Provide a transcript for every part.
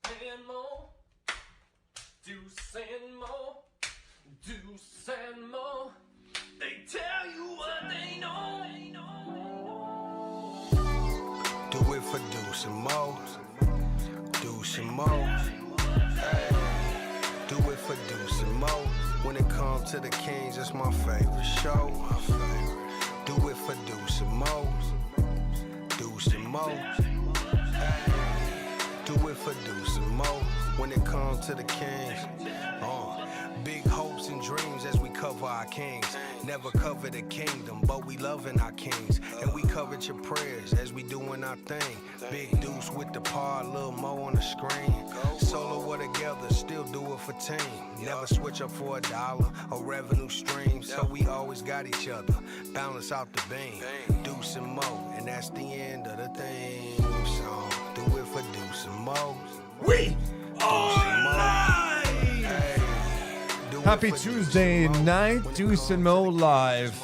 and Mo, Deuce and Mo, Deuce and Mo. They tell you what they know. Do it for Deuce and Mo, Deuce and Mo. Hey, do it for Deuce and Mo. When it comes to the Kings, it's my favorite show. Do it for Deuce and Mo, Deuce and Mo. Hey, do it for Deuce and Mo. When it comes to the Kings, big hopes and dreams as we cover our kings. Never cover the kingdom, but we loving our kings. And we covered your prayers as we doing our thing. Big Deuce with the par, Lil Mo on the screen. Solo or together, still do it for team. Never switch up for $1 or revenue stream. So we always got each other, balance out the beam. Deuce and Mo, and that's the end of the thing. So do it for Deuce and Mo. We are live! Happy Tuesday night, Deuce and Mo live,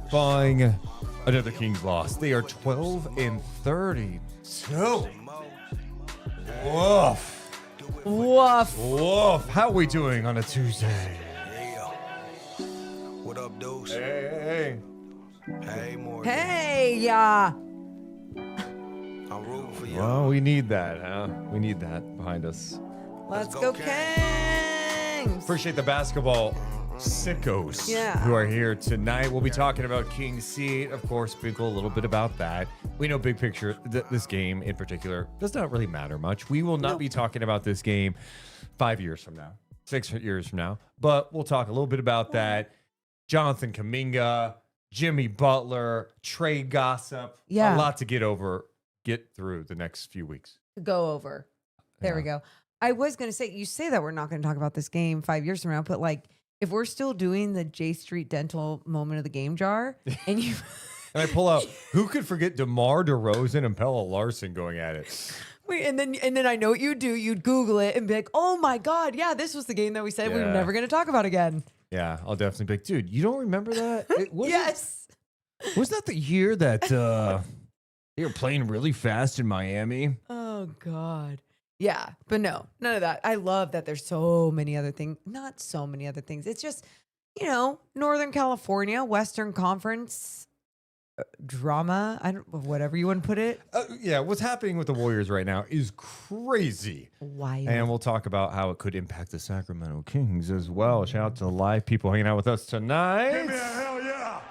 following another Kings loss. They are 12 and 32. Woof. Woof. Woof. How are we doing on a Tuesday? What up, Deuce? Hey. Hey, Morgan. Hey, I'm rooting for you. Well, we need that, huh? We need that behind us. let's go Kings. Appreciate the basketball sickos who are here tonight. We'll be talking about King's Seat, of course, a little bit about that. We know big picture, this game in particular does not really matter much. We will not be talking about this game 5 years from now, 6 years from now, but we'll talk a little bit about that. Jonathan Kuminga, Jimmy Butler, trade gossip, a lot to get through the next few weeks. Go over. There we go. I was going to say, you say that we're not going to talk about this game 5 years from now, but like, if we're still doing the J Street Dental moment of the game jar, and you... And I pull out, who could forget DeMar DeRozan and Pelle Larsson going at it? Wait, and then I know what you'd do. You'd Google it and be like, oh my God, yeah, this was the game that we said we were never going to talk about again. Yeah, I'll definitely be like, dude, you don't remember that? Yes. Was that the year that they were playing really fast in Miami? Oh, God. Yeah, but no, none of that. I love that there's so many other things. Not so many other things. It's just, Northern California, Western Conference drama. Whatever you want to put it. Yeah, what's happening with the Warriors right now is crazy. Wild. And we'll talk about how it could impact the Sacramento Kings as well. Shout out to the live people hanging out with us tonight. Give me a hell yeah!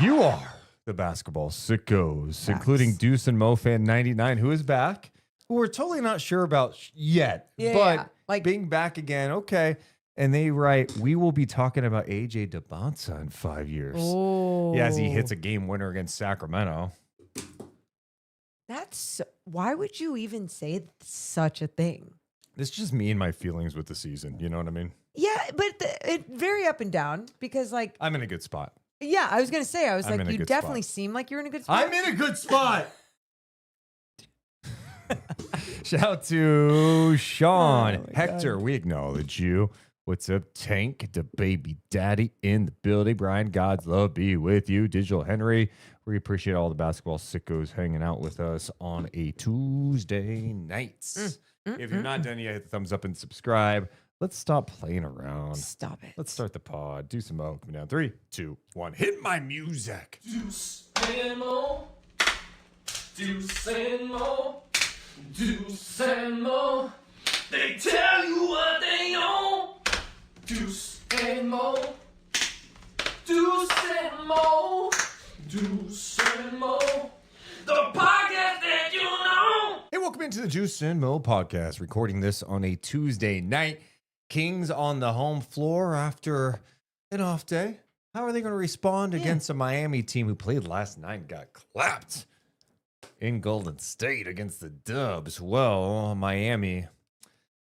You are the basketball sickos, including Deuce and Mo Fan 99, who is back. Who we're totally not sure about yet, but like being back again, okay. And they write, we will be talking about AJ DeBonsa in 5 years. Oh. Yeah, as he hits a game winner against Sacramento. Why would you even say such a thing? It's just me and my feelings with the season. You know what I mean? Yeah, but it very up and down because like. I'm in a good spot. Yeah, I was going to say, you definitely spot. seem like you're in a good spot. I'm in a good spot. Shout out to Sean. Hector, God. We acknowledge you. What's up, Tank? The baby daddy in the building. Brian, God's love be with you. Digital Henry. We appreciate all the basketball sickos hanging out with us on a Tuesday night. If you're not done yet, hit the thumbs up and subscribe. Let's stop playing around. Stop it. Let's start the pod. Do some Mo. Coming down. 3, 2, 1. Hit my music. Deuce and Mo, Deuce and Mo, Deuce and Mo. They tell you what they own. Deuce and Mo, Deuce and Mo, Deuce and Mo. The podcast that you know. Hey, welcome into the Deuce and Mo podcast. Recording this on a Tuesday night. Kings on the home floor after an off day. How are they going to respond against a Miami team who played last night and got clapped in Golden State against the Dubs? Well, Miami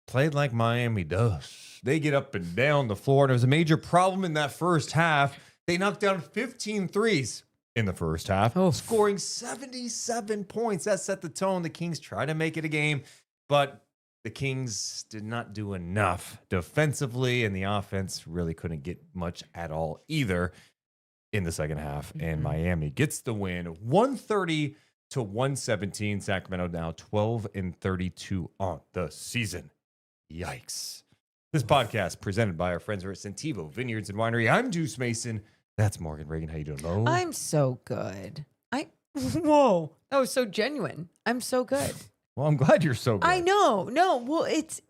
played like Miami does. They get up and down the floor, and it was a major problem in that first half. They knocked down 15 threes in the first half, scoring 77 points. That set the tone. The Kings tried to make it a game, but the Kings did not do enough defensively, and the offense really couldn't get much at all either in the second half. And Miami gets the win, 130 to 117. Sacramento now 12-32 on the season. Yikes. This podcast presented by our friends at Sentivo Vineyards and Winery. I'm Deuce Mason. That's Morgan Reagan. How you doing, Mo? I'm so good. Whoa. That was so genuine. I'm so good. Well, I'm glad you're so good. I know. No, well, it's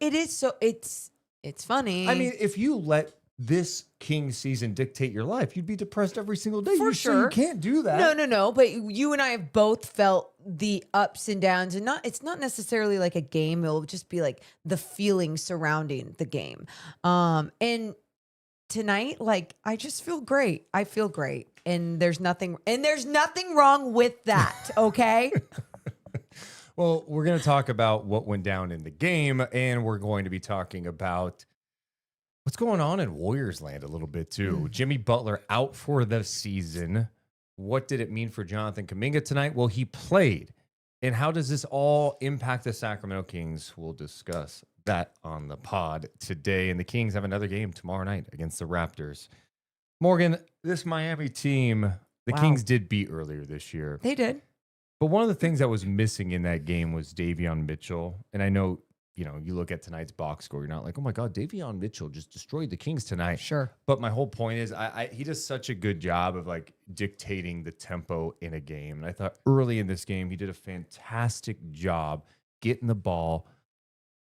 funny. I mean, if you let this Kings season dictate your life, you'd be depressed every single day. For sure. You can't do that. No. But you and I have both felt the ups and downs, and it's not necessarily like a game. It'll just be like the feeling surrounding the game. And tonight, like, I just feel great. I feel great, and there's nothing wrong with that. Okay. Well, we're going to talk about what went down in the game, and we're going to be talking about what's going on in Warriors land a little bit too. Jimmy Butler out for the season. What did it mean for Jonathan Kuminga tonight? Well, he played. And how does this all impact the Sacramento Kings? We'll discuss that on the pod today. And the Kings have another game tomorrow night against the Raptors. Morgan, this Miami team, the Kings did beat earlier this year. They did. But one of the things that was missing in that game was Davion Mitchell. And I know, you look at tonight's box score, you're not like, oh my God, Davion Mitchell just destroyed the Kings tonight. Sure. But my whole point is he does such a good job of like dictating the tempo in a game. And I thought early in this game, he did a fantastic job getting the ball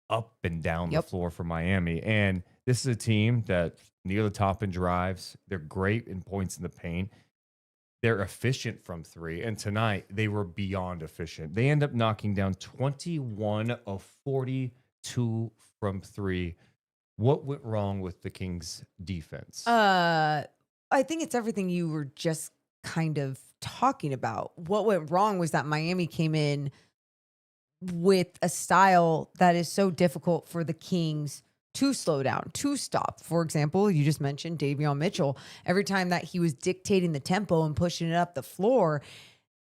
up and down the floor for Miami. And this is a team that's near the top in drives. They're great in points in the paint. They're efficient from three. And tonight, they were beyond efficient. They end up knocking down 21 of 42 from three. What went wrong with the Kings' defense? I think it's everything you were just kind of talking about. What went wrong was that Miami came in with a style that is so difficult for the Kings to slow down, to stop. For example, you just mentioned Davion Mitchell. Every time that he was dictating the tempo and pushing it up the floor,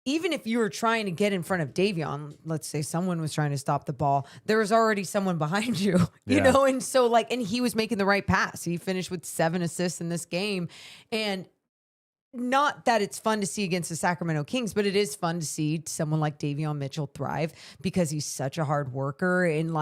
even if you were trying to get in front of Davion, let's say someone was trying to stop the ball, there was already someone behind you, you know? And so and he was making the right pass. He finished with 7 assists in this game. And not that it's fun to see against the Sacramento Kings, but it is fun to see someone like Davion Mitchell thrive because he's such a hard worker. And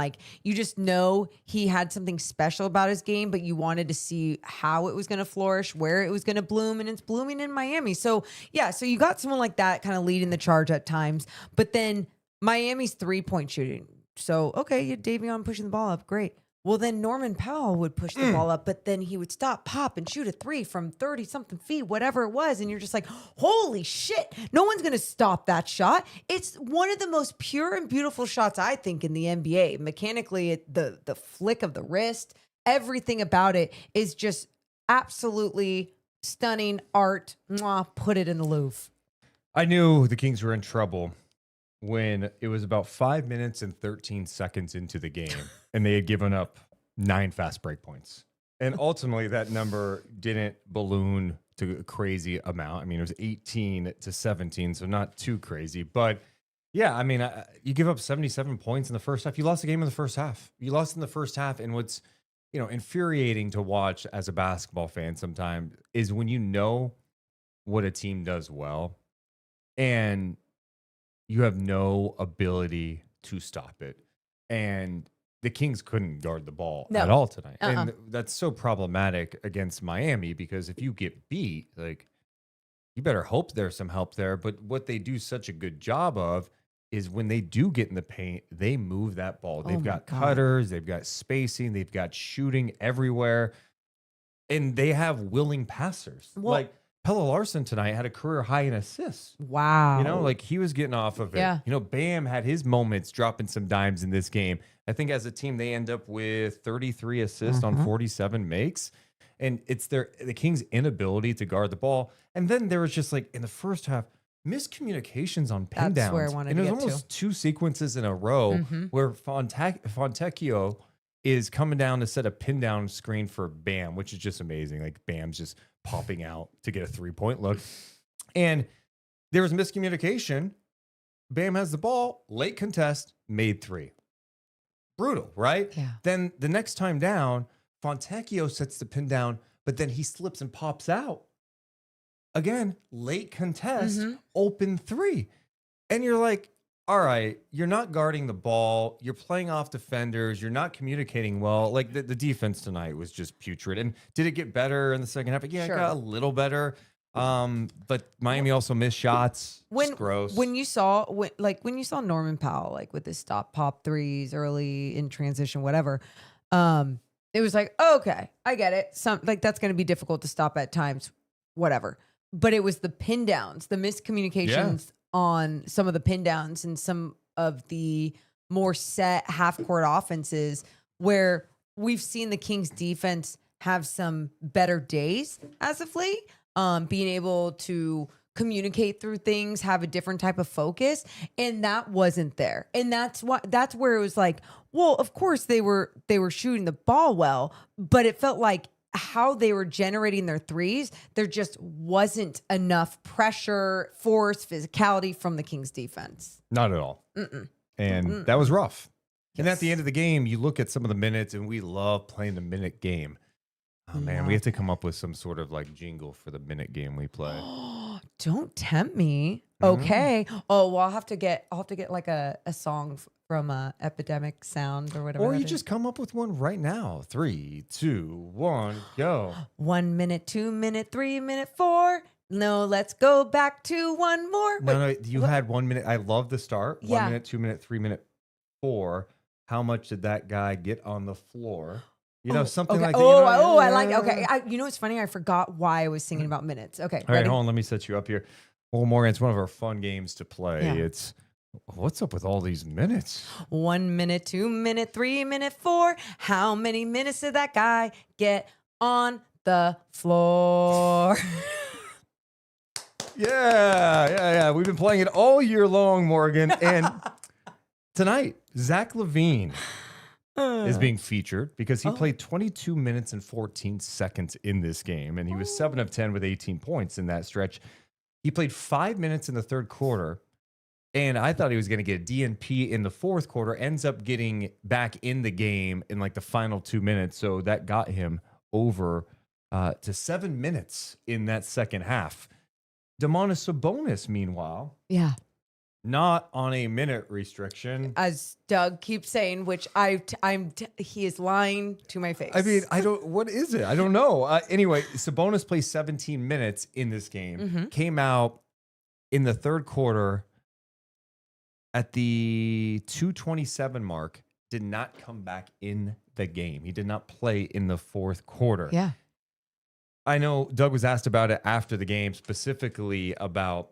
you just know he had something special about his game, but you wanted to see how it was going to flourish, where it was going to bloom, and it's blooming in Miami. So you got someone like that kind of leading the charge at times, but then Miami's 3-point shooting. So, okay, you had Davion pushing the ball up. Great. Well, then Norman Powell would push the ball up, but then he would stop, pop, and shoot a 3 from 30-something feet, whatever it was. And you're just like, holy shit, no one's going to stop that shot. It's one of the most pure and beautiful shots, I think, in the NBA. Mechanically, the flick of the wrist, everything about it is just absolutely stunning art. Mwah, put it in the Louvre. I knew the Kings were in trouble when it was about 5 minutes and 13 seconds into the game and they had given up 9 fast break points. And ultimately that number didn't balloon to a crazy amount. I mean, it was 18-17, so not too crazy. But yeah, I mean, you give up 77 points in the first half. You lost the game in the first half. You lost in the first half. And what's, infuriating to watch as a basketball fan sometimes is when you know what a team does well and you have no ability to stop it. And the Kings couldn't guard the ball at all tonight. And that's so problematic against Miami because if you get beat, you better hope there's some help there. But what they do such a good job of is when they do get in the paint, they move that ball. They've got cutters, they've got spacing, they've got shooting everywhere. And they have willing passers. Well, Pelle Larsson tonight had a career high in assists. Wow. He was getting off of it. Yeah. Bam had his moments dropping some dimes in this game. I think as a team, they end up with 33 assists on 47 makes. And it's the Kings' inability to guard the ball. And then there was just in the first half, miscommunications on pin downs. That's where I wanted to and get it was almost 2 sequences in a row where Fontecchio is coming down to set a pin down screen for Bam, which is just amazing. Bam's just popping out to get a 3-point look. And there was miscommunication. Bam has the ball, late contest, made 3. Brutal, right? Yeah. Then the next time down, Fontecchio sets the pin down, but then he slips and pops out. Again, late contest, open 3. And you're like, all right, you're not guarding the ball. You're playing off defenders. You're not communicating well. Like the defense tonight was just putrid. And did it get better in the second half? Yeah, Sure. it got a little better. But Miami also missed shots. It's gross. When you saw Norman Powell like with his stop pop threes early in transition, whatever, it was like, okay, I get it. That's going to be difficult to stop at times, whatever. But it was the pin downs, the miscommunications on some of the pin downs and some of the more set half court offenses where we've seen the Kings defense have some better days as of late. Being able to communicate through things, have a different type of focus, and that wasn't there. And that's where it was like, well, of course they were shooting the ball well, but it felt like how they were generating their threes, there just wasn't enough pressure, force, physicality from the Kings defense. Not at all. And that was rough. Yes. And at the end of the game, you look at some of the minutes, and we love playing the minute game. Oh, man, we have to come up with some sort of like jingle for the minute game we play. Don't tempt me. Okay. Oh, well, I'll have to get like a song from Epidemic Sound or whatever. Or you just come up with one right now. 3, 2, 1, go. 1 minute, 2 minute, 3 minute, 4. No, let's go back to one more. No, you had 1 minute. I love the start. 1 Yeah. minute, 2 minute, 3 minute, 4. How much did that guy get on the floor? You know, something okay. like that. I like. Okay, you know what's funny? I forgot why I was singing about minutes. Okay, all right, hold on. Let me set you up here. Well, Morgan, it's one of our fun games to play. Yeah. It's what's up with all these minutes? 1 minute, 2 minute, 3 minute, 4. How many minutes did that guy get on the floor? Yeah. We've been playing it all year long, Morgan, and tonight Zach LaVine is being featured because he played 22 minutes and 14 seconds in this game, and he was 7 of 10 with 18 points in that stretch. He played 5 minutes in the third quarter, and I thought he was going to get a DNP in the fourth quarter, ends up getting back in the game in like the final 2 minutes, so that got him over to 7 minutes in that second half. Domantas Sabonis, meanwhile, not on a minute restriction. As Doug keeps saying, which he is lying to my face. I mean, what is it? I don't know. Anyway, Sabonis plays 17 minutes in this game, came out in the third quarter at the 2:27 mark, did not come back in the game. He did not play in the fourth quarter. Yeah. I know Doug was asked about it after the game, specifically about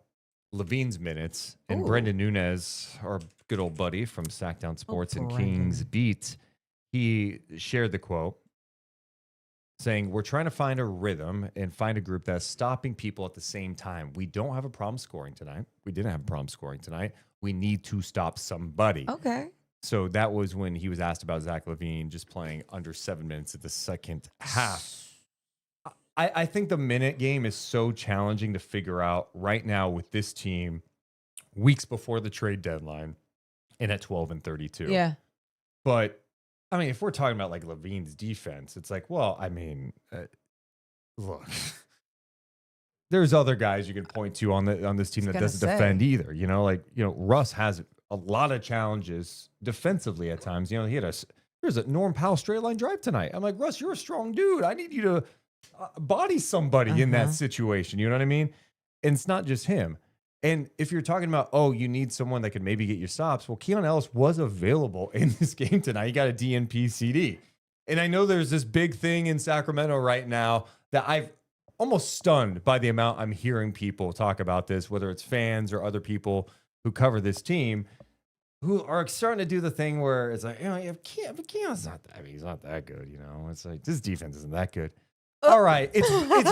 LaVine's minutes, and Brendan Nunez, our good old buddy from Sackdown Sports and Kings Beat, he shared the quote saying, "We're trying to find a rhythm and find a group that's stopping people at the same time. We don't have a problem scoring tonight. We didn't have a problem scoring tonight. We need to stop somebody." Okay. So that was when he was asked about Zach LaVine just playing under 7 minutes at the second half. I think the minute game is so challenging to figure out right now with this team, weeks before the trade deadline, and at 12-32. Yeah. But I mean, if we're talking about like LaVine's defense, it's like, well, I mean, look, there's other guys you can point to on this team that doesn't defend either. You know, like, you know, Russ has a lot of challenges defensively at times. You know, there's a Norm Powell straight line drive tonight. I'm like, Russ, you're a strong dude. I need you to body somebody in that situation. You know what I mean? And it's not just him. And if you're talking about, you need someone that could maybe get you stops. Well, Keon Ellis was available in this game tonight. He got a DNP CD. And I know there's this big thing in Sacramento right now that I've almost stunned by the amount I'm hearing people talk about this, whether it's fans or other people who cover this team, who are starting to do the thing where it's like, Keon's not that, he's not that good. You know, it's like, this defense isn't that good. All right, it's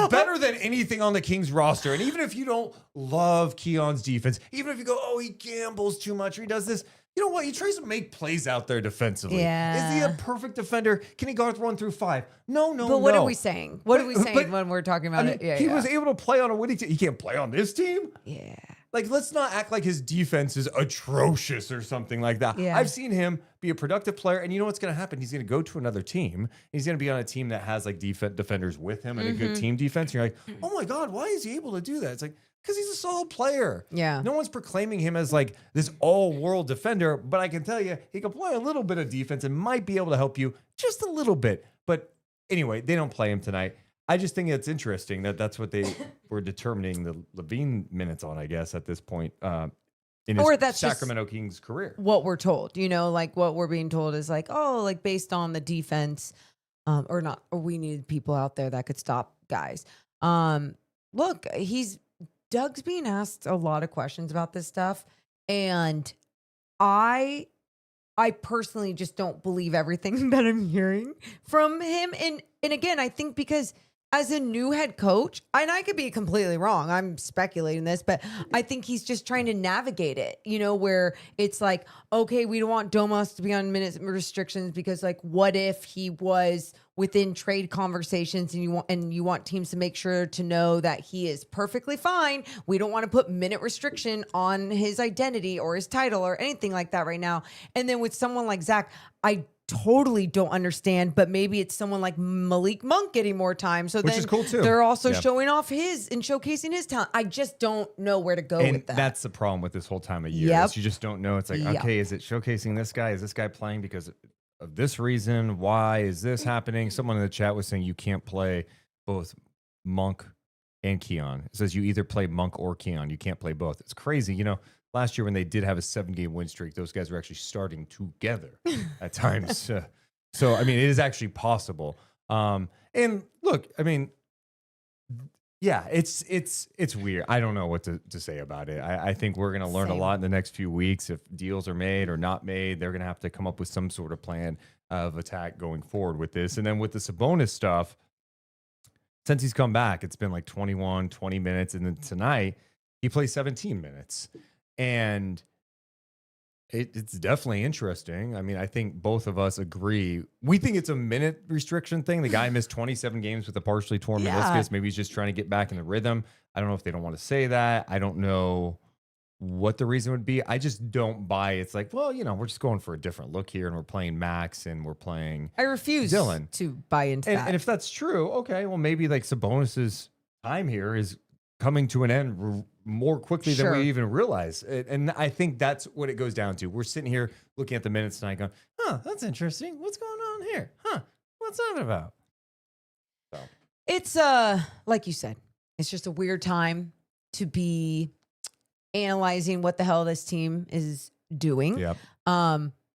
better than anything on the Kings roster. And even if you don't love Keon's defense, even if you go, he gambles too much or he does this, you know what? He tries to make plays out there defensively. Yeah. Is he a perfect defender? Can he guard 1 through 5? No. But what are we saying? What are we saying when we're talking about it? He was able to play on a winning team. He can't play on this team? Yeah. Like, let's not act like his defense is atrocious or something like that. Yeah. I've seen him be a productive player, and you know what's going to happen? He's going to go to another team. He's going to be on a team that has like defenders with him and a good team defense. And you're like, oh my God, why is he able to do that? It's like, Because he's a solid player. Yeah. No one's proclaiming him as like this all-world defender, but I can tell you he can play a little bit of defense and might be able to help you just a little bit. But anyway, they don't play him tonight. I just think it's interesting that that's what they were determining the LaVine minutes on, I guess, at this point in his Sacramento Kings career. What we're told, like what we're being told is like, oh, like based on the defense, or not, or we needed people out there that could stop guys. Look, Doug's being asked a lot of questions about this stuff, and I personally just don't believe everything that I'm hearing from him. And again, I think because as a new head coach, and I could be completely wrong, I'm speculating this, but I think he's just trying to navigate it, where it's like, okay, we don't want Domas to be on minute restrictions because like, what if he was within trade conversations and you want teams to make sure to know that he is perfectly fine. We don't want to put minute restriction on his identity or his title or anything like that right now. And then with someone like Zach, I totally don't understand, but maybe it's someone like Malik Monk getting more time. So Which then is cool too. They're also showing off his and showcasing his talent. I just don't know where to go with that. That's the problem with this whole time of year. Is you just don't know. It's like, okay, is it showcasing this guy? Is this guy playing because of this reason? Why is this happening? Someone in the chat was saying you can't play both Monk and Keon. It says you either play Monk or Keon. You can't play both. It's crazy. Last year when they did have a 7-game win streak, those guys were actually starting together at times. So, I mean, it is actually possible. And look, I mean, yeah, it's weird. I don't know what to say about it. I think we're going to learn a lot in the next few weeks. If deals are made or not made, they're going to have to come up with some sort of plan of attack going forward with this. And then with the Sabonis stuff, since he's come back, it's been like 20 minutes. And then tonight, he plays 17 minutes. And it's definitely interesting. I mean, I think both of us agree. We think it's a minute restriction thing. The guy missed 27 games with a partially torn meniscus. Maybe he's just trying to get back in the rhythm. I don't know if they don't want to say that. I don't know what the reason would be. I just don't buy it. It's like, well, we're just going for a different look here, and we're playing Max, and we're playing I refuse Dylan to buy into that. And if that's true, okay, well, maybe like Sabonis's time here is coming to an end more quickly than we even realize. And I think that's what it goes down to. We're sitting here looking at the minutes tonight going, that's interesting. What's going on here? What's that about? So it's, like you said, it's just a weird time to be analyzing what the hell this team is doing. Yep.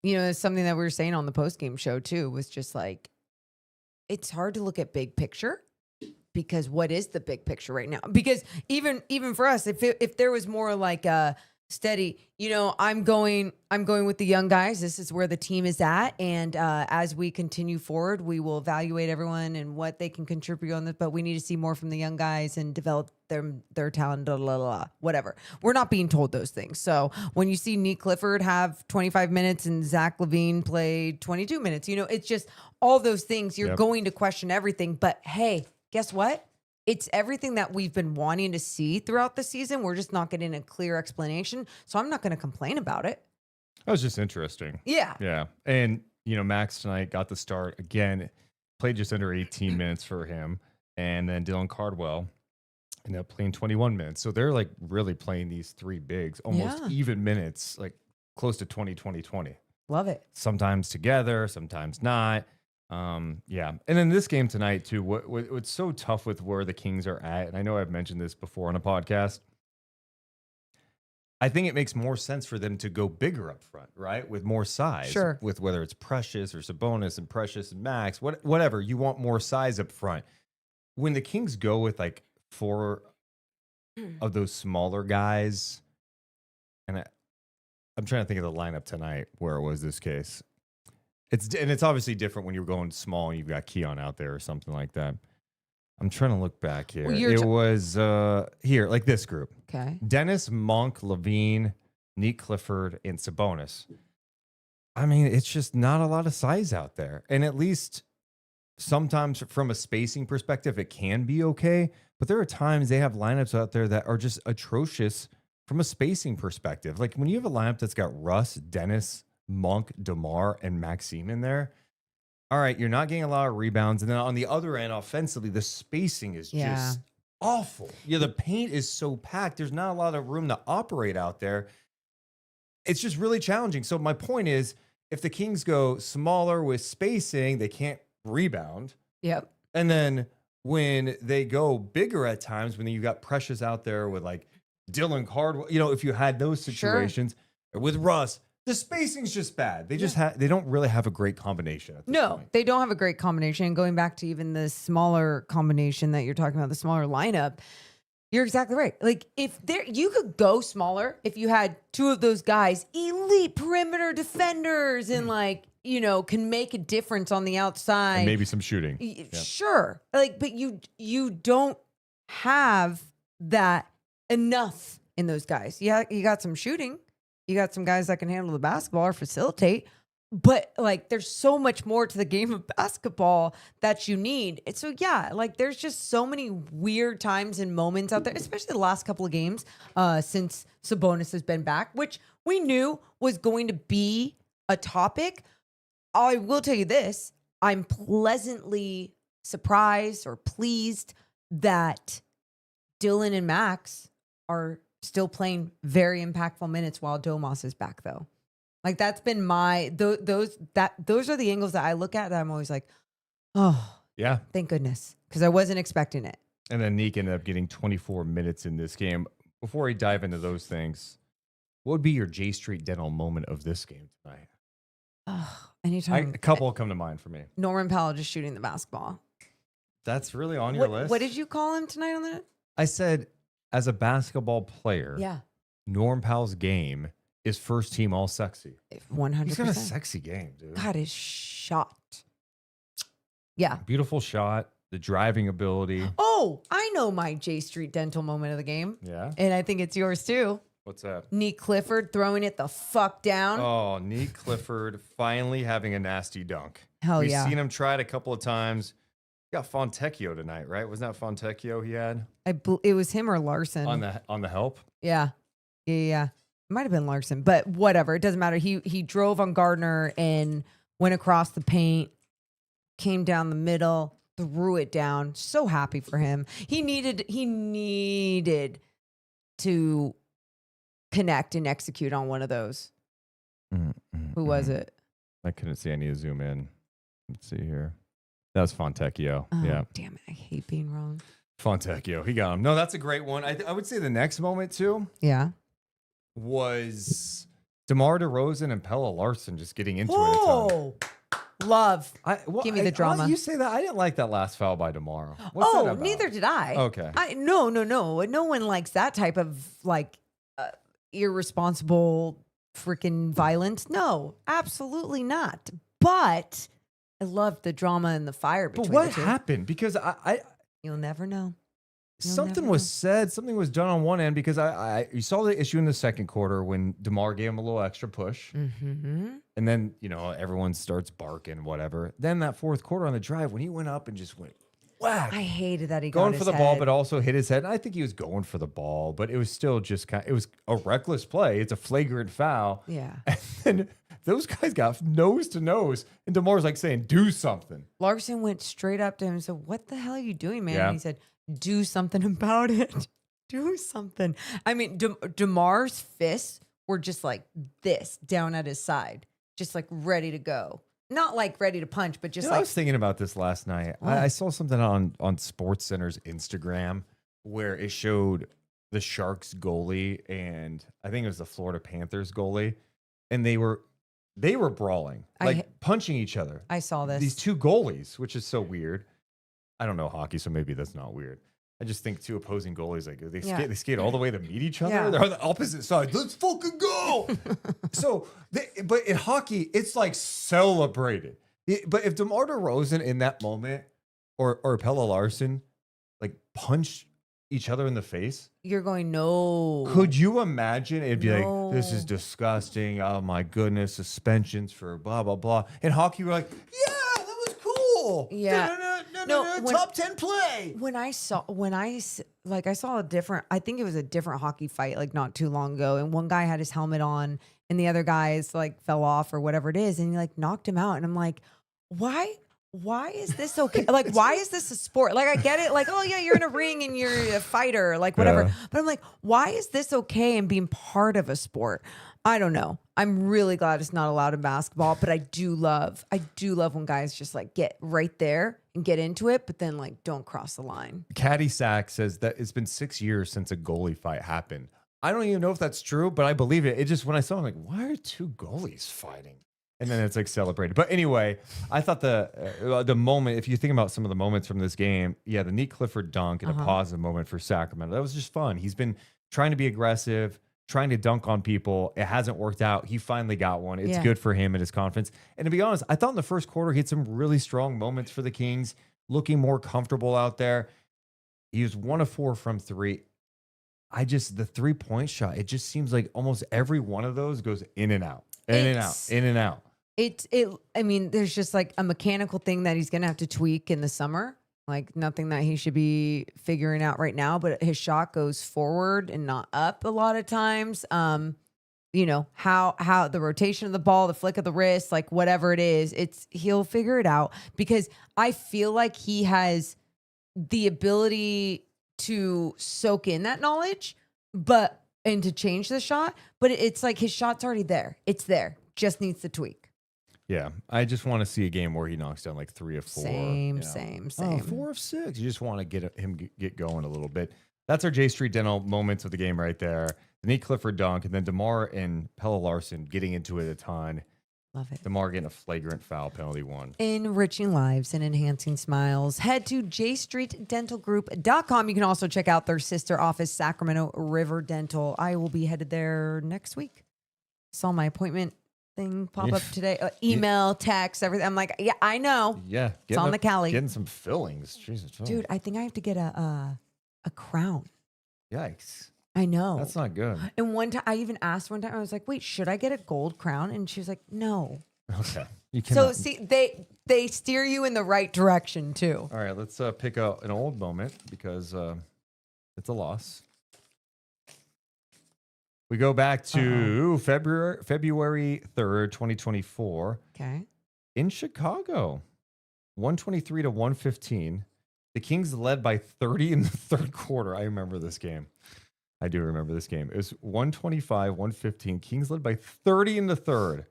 It's something that we were saying on the postgame show too, was just like, it's hard to look at big picture. Because what is the big picture right now? Because even for us, if there was more like a steady, I'm going with the young guys. This is where the team is at, and as we continue forward, we will evaluate everyone and what they can contribute on this. But we need to see more from the young guys and develop their talent. Whatever. We're not being told those things. So when you see Nique Clifford have 25 minutes and Zach LaVine played 22 minutes, it's just all those things. You're going to question everything. But hey. Guess what? It's everything that we've been wanting to see throughout the season. We're just not getting a clear explanation. So I'm not going to complain about it. That was just interesting. Yeah. Yeah. And, Max tonight got the start again, played just under 18 minutes for him. And then Dylan Cardwell ended up playing 21 minutes. So they're like really playing these three bigs, almost even minutes, like close to 20. Love it. Sometimes together, sometimes not. And then this game tonight too, what's so tough with where the Kings are at, and I know I've mentioned this before on a podcast, I think it makes more sense for them to go bigger up front, right? With more size, with whether it's Precious or Sabonis and Precious and Max, whatever, you want more size up front. When the Kings go with like 4 of those smaller guys, and I'm trying to think of the lineup tonight where it was this case. It's obviously different when you're going small and you've got Keon out there or something like that. I'm trying to look back here. Well, it was here, like this group. Okay. Dennis, Monk, LaVine, Nique Clifford, and Sabonis. I mean, it's just not a lot of size out there. And at least sometimes from a spacing perspective, it can be okay. But there are times they have lineups out there that are just atrocious from a spacing perspective. Like when you have a lineup that's got Russ, Dennis, Monk, DeMar, and Maxime in there. All right, you're not getting a lot of rebounds. And then on the other end, offensively, the spacing is just awful. Yeah, the paint is so packed. There's not a lot of room to operate out there. It's just really challenging. So my point is, if the Kings go smaller with spacing, they can't rebound. Yep. And then when they go bigger at times, when you got Precious out there with like Dylan Cardwell, if you had those situations with Russ, the spacing's just bad. They just they don't really have a great combination at this point. They don't have a great combination. Going back to even the smaller combination that you're talking about, the smaller lineup, you're exactly right. Like you could go smaller if you had two of those guys, elite perimeter defenders, and can make a difference on the outside. And maybe some shooting. Sure. But you don't have that enough in those guys. Yeah, you got some shooting. You got some guys that can handle the basketball or facilitate. But there's so much more to the game of basketball that you need. And so there's just so many weird times and moments out there, especially the last couple of games since Sabonis has been back, which we knew was going to be a topic. I will tell you this: I'm pleasantly surprised or pleased that Dylan and Max are still playing very impactful minutes while Domas is back, though. That's been my those are the angles that I look at that I'm always like, oh yeah, thank goodness, because I wasn't expecting it. And then Nique ended up getting 24 minutes in this game. Before we dive into those things, what would be your J Street Dental moment of this game tonight? Anytime a couple come to mind for me. Norman Powell just shooting the basketball. That's really on your list. What did you call him tonight on the? I said, as a basketball player, Norm Powell's game is first team all sexy. 100%. He's got a sexy game, dude. God, his shot. Yeah. Beautiful shot, the driving ability. Oh, I know my J Street Dental moment of the game. Yeah. And I think it's yours too. What's that? Nique Clifford throwing it the fuck down. Oh, Nique Clifford finally having a nasty dunk. Hell We've yeah. seen him try it a couple of times. Got Fontecchio tonight, right? Wasn't that Fontecchio he had? It was him or Larsson. On the help? Yeah. It might have been Larsson, but whatever. It doesn't matter. He drove on Gardner and went across the paint, came down the middle, threw it down. So happy for him. He needed to connect and execute on one of those. Who was it? I couldn't see. I need to zoom in. Let's see here. That was Fontecchio. Oh, yeah. Damn it. I hate being wrong. Fontecchio. He got him. No, that's a great one. I would say the next moment, too, Yeah. was DeMar DeRozan and Pelle Larsson just getting into it. Oh, love. Give me the drama. You say that. I didn't like that last foul by DeMar. What's that about? Neither did I. Okay. No. No one likes that type of irresponsible freaking violence. No, absolutely not. But I loved the drama and the fire between But what the two. happened? Because You'll never know. something was said, something was done on one end, because you saw the issue in the second quarter when DeMar gave him a little extra push. Mm-hmm. And then, everyone starts barking, whatever. Then that fourth quarter on the drive, when he went up and just went whack. I hated that he going got for his the ball, head. but also hit his head. And I think he was going for the ball, but it was still just it was a reckless play. It's a flagrant foul. Yeah. And then those guys got nose to nose, and DeMar's like saying, do something. Larson went straight up to him and said, "What the hell are you doing, man?" Yeah. And he said, "Do something about it. Do something." I mean, DeMar's fists were just like this down at his side, just like ready to go. Not like ready to punch, but just I was thinking about this last night. I saw something on SportsCenter's Instagram where it showed the Sharks goalie and I think it was the Florida Panthers goalie, and they were brawling, punching each other. I saw this. These two goalies, which is so weird. I don't know hockey, so maybe that's not weird. I just think two opposing goalies, they skate all the way to meet each other. Yeah. They're on the opposite side. Let's fucking go. But in hockey, it's like celebrated. But if DeMar DeRozan in that moment or Pelle Larsson punched each other in the face, You're going, no. could you imagine? It'd be No. like, this is disgusting. Oh my goodness, suspensions for blah, blah, blah. In hockey, we're like, yeah, that was cool. Yeah. No, top 10 play. I saw a different, I think it was a different hockey fight not too long ago, and one guy had his helmet on and the other guy's fell off or whatever it is, and he knocked him out, and I'm like, why why is this okay? Like, why is this a sport? Like, I get it. Like, oh yeah, you're in a ring and you're a fighter, like whatever. Yeah. But I'm like, why is this okay and being part of a sport? I don't know. I'm really glad it's not allowed in basketball, but I do love when guys just like get right there and get into it, but then like don't cross the line. Caddy Sack says that it's been 6 years since a goalie fight happened. I don't even know if that's true, but I believe it. It just, when I saw it, I'm like, why are two goalies fighting? And then it's like celebrated. But anyway, I thought the moment, if you think about some of the moments from this game, yeah, the Nique Clifford dunk and a positive moment for Sacramento. That was just fun. He's been trying to be aggressive, trying to dunk on people. It hasn't worked out. He finally got one. It's good for him and his confidence. And to be honest, I thought in the first quarter, he had some really strong moments for the Kings, looking more comfortable out there. He was 1 of 4 from 3. The 3-point shot, it just seems like almost every one of those goes in and out, in and out. I mean, there's just like a mechanical thing that he's going to have to tweak in the summer. Like nothing that he should be figuring out right now, but his shot goes forward and not up a lot of times. You know, how the rotation of the ball, the flick of the wrist, like whatever it is, he'll figure it out, because I feel like he has the ability to soak in that knowledge, and to change the shot, but it's like his shot's already there. It's there. Just needs to tweak. Yeah, I just want to see a game where he knocks down like 3 of 4. Same. 4 of 6. You just want to get him get going a little bit. That's our J Street Dental moments of the game right there. The Nique Clifford dunk, and then DeMar and Pelle Larsson getting into it a ton. Love it. DeMar getting a flagrant foul penalty one. Enriching lives and enhancing smiles. Head to jstreetdentalgroup.com. You can also check out their sister office, Sacramento River Dental. I will be headed there next week. Saw my appointment thing pop up today. Email, text, everything. I'm like, yeah, I know. Yeah. It's on the Cali. Getting some fillings. Jesus. Dude, I think I have to get a crown. Yikes. I know. That's not good. And one time, I even asked one time, I was like, wait, should I get a gold crown? And she was like, no. Okay. You So cannot. see, they steer you in the right direction too. All right, let's pick out an old moment because it's a loss. We go back to February 3rd, 2024. Okay. In Chicago, 123 to 115. The Kings led by 30 in the third quarter. I remember this game. I do remember this game. It was 125, 115. Kings led by 30 in the third.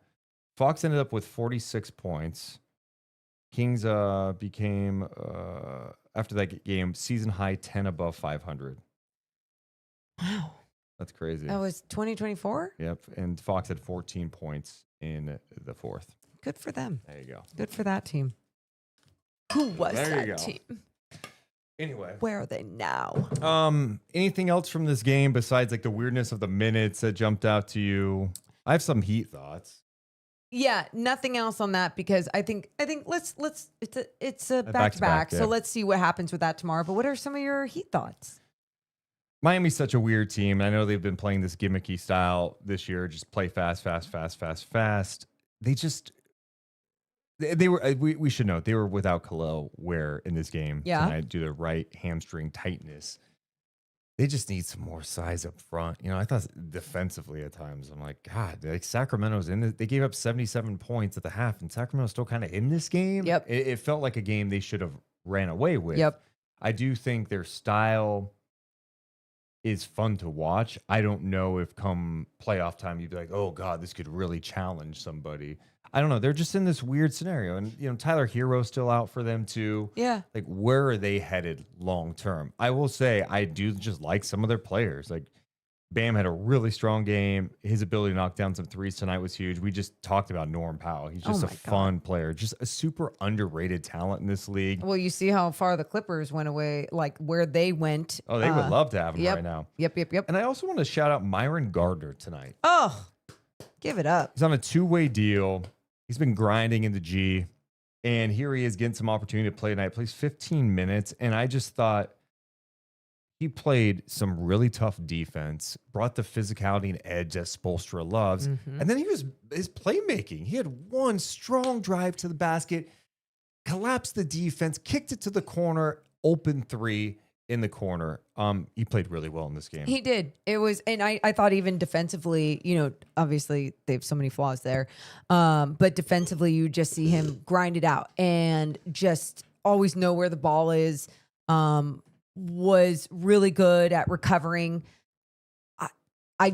Fox ended up with 46 points. Kings became, after that game, season high 10 above 500. Wow. That's crazy. That was 2024? Yep. And Fox had 14 points in the fourth. Good for them. There you go. Good for that team. Who was There you that go. team? Anyway. Where are they now? Anything else from this game besides like the weirdness of the minutes that jumped out to you? I have some Heat thoughts. Yeah, nothing else on that, because I think let's it's a back to back. yeah. So let's see what happens with that tomorrow. But what are some of your Heat thoughts? Miami's such a weird team. I know they've been playing this gimmicky style this year, just play fast. They just they were we should note they were without Khalil Ware in this game tonight due to right hamstring tightness. They just need some more size up front. You know, I thought defensively at times, I'm like, God, like Sacramento's in this. They gave up 77 points at the half, and Sacramento's still kind of in this game. Yep. It felt like a game they should have ran away with. Yep. I do think their style is fun to watch. I don't know if come playoff time, you'd be like, oh God, this could really challenge somebody. I don't know. They're just in this weird scenario. And, you know, Tyler Hero's still out for them too. Yeah. Like, where are they headed long term? I will say, I do just like some of their players. Like, Bam had a really strong game. His ability to knock down some threes tonight was huge. We just talked about Norm Powell. He's just a fun player, just a super underrated talent in this league. Well, you see how far the Clippers went away, like where they went. Oh, they would love to have him right now. Yep. And I also want to shout out Myron Gardner tonight. Oh, give it up. He's on a 2-way deal. He's been grinding in the G, and here he is getting some opportunity to play tonight. Plays 15 minutes, and I just thought he played some really tough defense, brought the physicality and edge that Spoelstra loves, and then his playmaking. He had one strong drive to the basket, collapsed the defense, kicked it to the corner, open three. in the corner. He played really well in this game. He did. It was, and I thought even defensively, obviously they have so many flaws there. But defensively, you just see him grind it out and just always know where the ball is. Was really good at recovering. I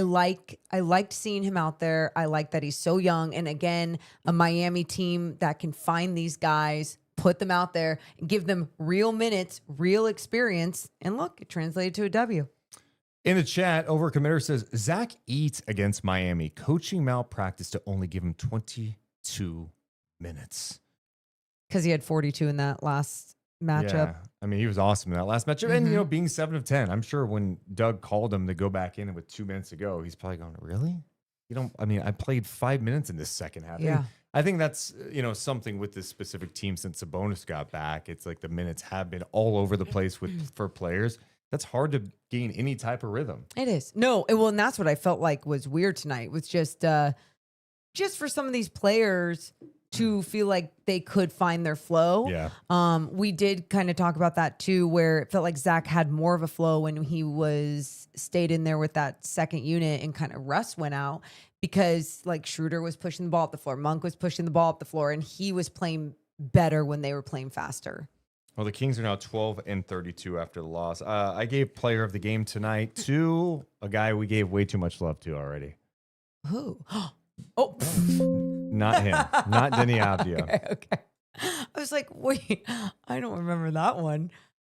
liked seeing him out there. I like that he's so young. And again, a Miami team that can find these guys, put them out there, and give them real minutes, real experience. And look, it translated to a W. In the chat, Overcommitter says, Zach eats against Miami. Coaching malpractice to only give him 22 minutes. Because he had 42 in that last matchup. Yeah. I mean, he was awesome in that last matchup. Mm-hmm. And, being 7 of 10, I'm sure when Doug called him to go back in with 2 minutes to go, he's probably going, really? I played 5 minutes in this second half. Yeah. And I think that's, something with this specific team since Sabonis got back. It's like the minutes have been all over the place for players. That's hard to gain any type of rhythm. It is. No, and that's what I felt like was weird tonight, was just for some of these players to feel like they could find their flow. Yeah. We did kind of talk about that too, where it felt like Zach had more of a flow when he stayed in there with that second unit, and kind of Russ went out because like Schroeder was pushing the ball up the floor, Monk was pushing the ball up the floor, and he was playing better when they were playing faster. Well, the Kings are now 12-32 after the loss. I gave player of the game tonight to a guy we gave way too much love to already. Who? Oh, not him. Not Denny Avdia. Okay. I was like, wait, I don't remember that one.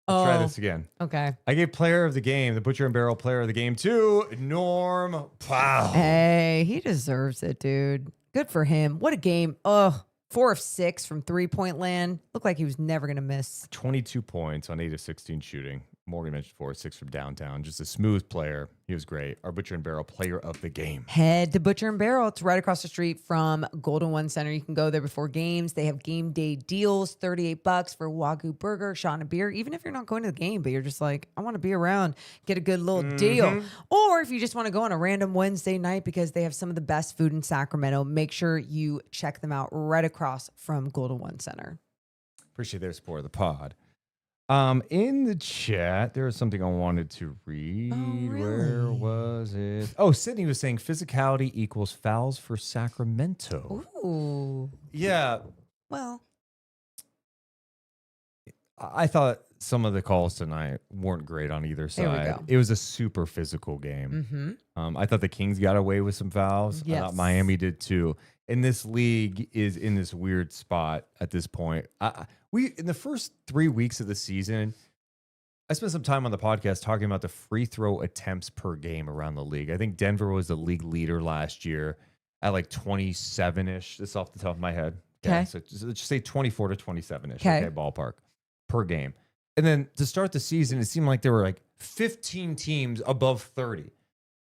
Let's try this again. Okay. I gave player of the game, the Butcher and Barrel player of the game, to Norm Powell. Hey, he deserves it, dude. Good for him. What a game. 4 of 6 from 3-point land. Looked like he was never going to miss. 22 points on 8 of 16 shooting. Morgan mentioned 4 of 6 from downtown. Just a smooth player. He was great. Our Butcher and Barrel player of the game. Head to Butcher and Barrel. It's right across the street from Golden One Center. You can go there before games. They have game day deals, $38 for Wagyu burger, shot and beer. Even if you're not going to the game, but you're just like, I want to be around, get a good little deal. Or if you just want to go on a random Wednesday night because they have some of the best food in Sacramento, make sure you check them out right across from Golden One Center. Appreciate their support of the pod. In the chat, there was something I wanted to read. Oh, really? Where was it? Oh, Sydney was saying physicality equals fouls for Sacramento. Ooh. Yeah. Well, I thought some of the calls tonight weren't great on either There we side. go. It was a super physical game. I thought the Kings got away with some fouls. I Yes. thought Miami did too. And this league is in this weird spot at this point. We in the first 3 weeks of the season, I spent some time on the podcast talking about the free throw attempts per game around the league. I think Denver was the league leader last year at like 27-ish. This is off the top of my head. Okay. So let's just say 24 to 27-ish. Okay. Okay, ballpark per game. And then to start the season, it seemed like there were like 15 teams above 30.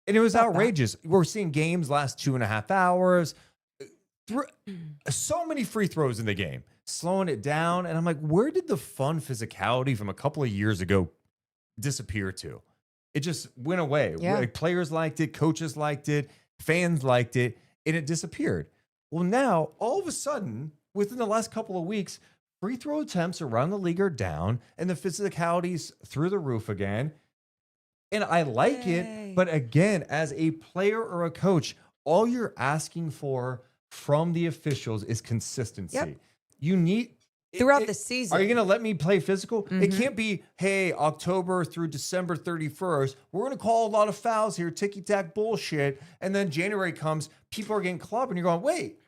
And it was outrageous. We're seeing games last 2.5 hours. So many free throws in the game, slowing it down. And I'm like, where did the fun physicality from a couple of years ago disappear to? It just went away. Yeah. Like, players liked it, coaches liked it, fans liked it, and it disappeared. Well, now, all of a sudden, within the last couple of weeks, free throw attempts around the league are down, and the physicality's through the roof again. And I like it, but again, as a player or a coach, all you're asking for from the officials is consistency. Yep. You need throughout the season. Are you going to let me play physical? It can't be, hey, October through December 31st, we're going to call a lot of fouls here, ticky-tack bullshit, and then January comes, people are getting clubbed, and you're going, wait,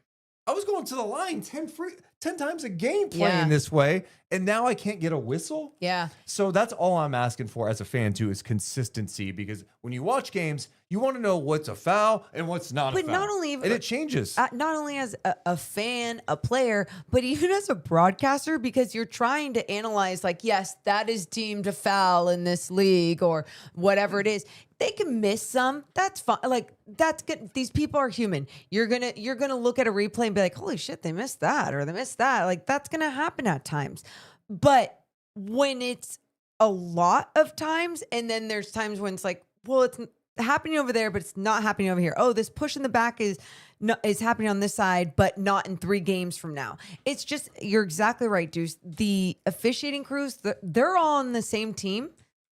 I was going to the line 10 times a game playing this way, and now I can't get a whistle? Yeah. So that's all I'm asking for as a fan, too, is consistency, because when you watch games, you want to know what's a foul and what's not a foul. But not only... And it changes. Not only as a fan, a player, but even as a broadcaster, because you're trying to analyze, like, yes, that is deemed a foul in this league or whatever it is. They can miss some. That's fine. Like, that's good. These people are human. You're gonna look at a replay and be like, holy shit, they missed that or they missed that. Like, that's gonna happen at times. But when it's a lot of times, and then there's times when it's like, well, it's happening over there, but it's not happening over here. Oh, this push in the back is no, is happening on this side, but not in 3 games from now. It's just, you're exactly right, Deuce. The officiating crews, they're all on the same team.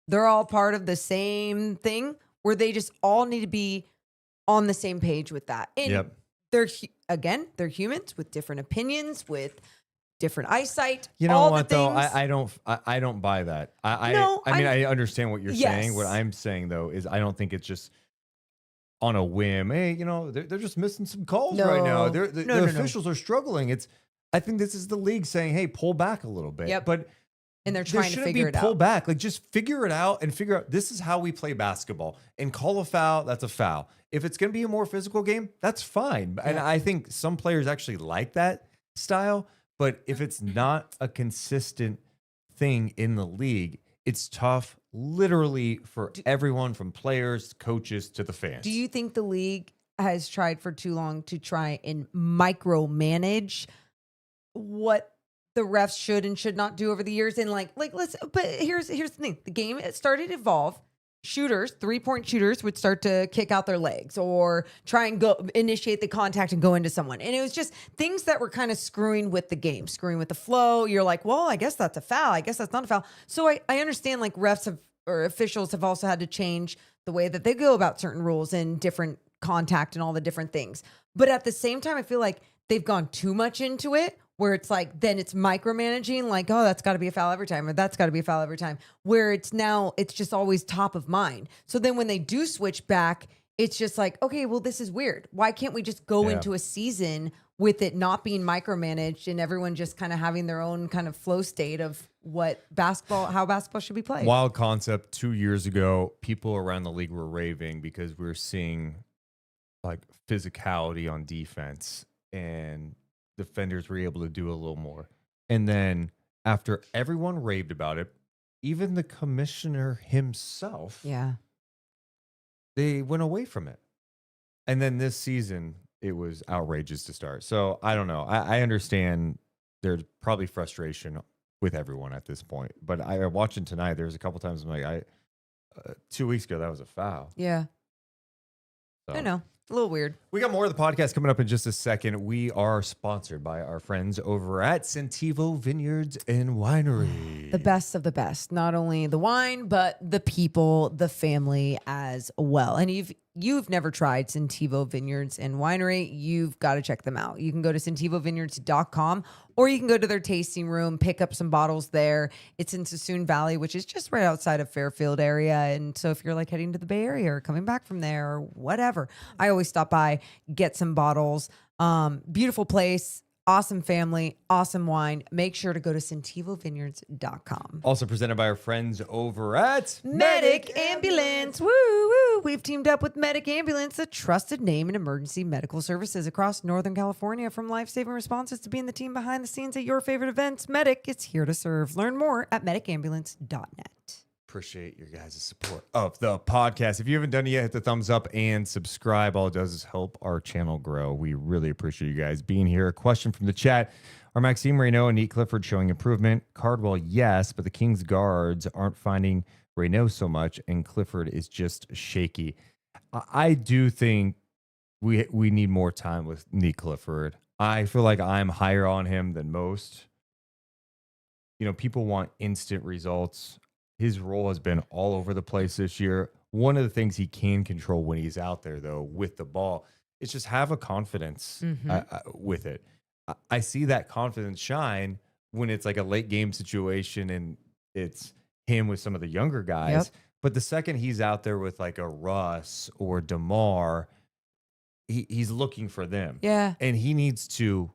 They're all part of the same thing where they just all need to be on the same page with that. And they're humans with different opinions, with different eyesight. You know all what the though? things. I don't buy that. No, I mean, I understand what you're Yes. saying. What I'm saying though is I don't think it's just on a whim. Hey, they're just missing some calls right now. No. The No. officials are struggling. I think this is the league saying, hey, pull back a little bit. Yep. But And they're there trying to shouldn't figure be it pull out. back. Like just figure it out and figure out this is how we play basketball. And call a foul, that's a foul. If it's going to be a more physical game, that's fine. And Yeah. I think some players actually like that style. But if it's not a consistent thing in the league, it's tough literally for everyone from players, coaches to the fans. Do you think the league has tried for too long to try and micromanage what the refs should and should not do over the years? And but here's the thing. The game, it started to evolve. Shooters, 3-point shooters would start to kick out their legs or try and go initiate the contact and go into someone. And it was just things that were kind of screwing with the game, screwing with the flow. You're like, well, I guess that's a foul. I guess that's not a foul. So I understand like or officials have also had to change the way that they go about certain rules and different contact and all the different things. But at the same time, I feel like they've gone too much into it where it's like, then it's micromanaging, like, oh, that's got to be a foul every time, or that's got to be a foul every time, where it's just always top of mind. So then when they do switch back, it's just like, okay, well, this is weird. Why can't we just go into a season with it not being micromanaged and everyone just kind of having their own kind of flow state of how basketball should be played? Wild concept. 2 years ago, people around the league were raving because we were seeing like physicality on defense and defenders were able to do a little more. And then after everyone raved about it, even the commissioner himself, they went away from it. And then this season, it was outrageous to start. So I don't know. I understand there's probably frustration with everyone at this point. But I watching tonight, there's a couple times I'm like, 2 weeks ago, that was a foul. Yeah. So. I know. A little weird. We got more of the podcast coming up in just a second. We are sponsored by our friends over at Sentivo Vineyards and Winery. The best of the best. Not only the wine, but the people, the family as well. And you've never tried Sentivo Vineyards and Winery, you've got to check them out. You can go to sentivovineyards.com or you can go to their tasting room, pick up some bottles there. It's in Sassoon Valley, which is just right outside of Fairfield area. And so if you're like heading to the Bay Area or coming back from there or whatever, I always stop by, get some bottles. Beautiful place. Awesome family, awesome wine. Make sure to go to sentivovineyards.com. Also presented by our friends over at Medic Ambulance. Woo, woo. We've teamed up with Medic Ambulance, a trusted name in emergency medical services across Northern California. From life-saving responses to being the team behind the scenes at your favorite events, Medic is here to serve. Learn more at medicambulance.net. Appreciate your guys' support of the podcast. If you haven't done it yet, hit the thumbs up and subscribe. All it does is help our channel grow. We really appreciate you guys being here. A question from the chat. Are Maxime Reynaud and Nique Clifford showing improvement? Cardwell, yes, but the Kings guards aren't finding Reynaud so much, and Clifford is just shaky. I do think we need more time with Nique Clifford. I feel like I'm higher on him than most. People want instant results. His role has been all over the place this year. One of the things he can control when he's out there, though, with the ball, is just have a confidence with it. I see that confidence shine when it's like a late game situation and it's him with some of the younger guys. Yep. But the second he's out there with like a Russ or DeMar, he's looking for them. Yeah. And he needs to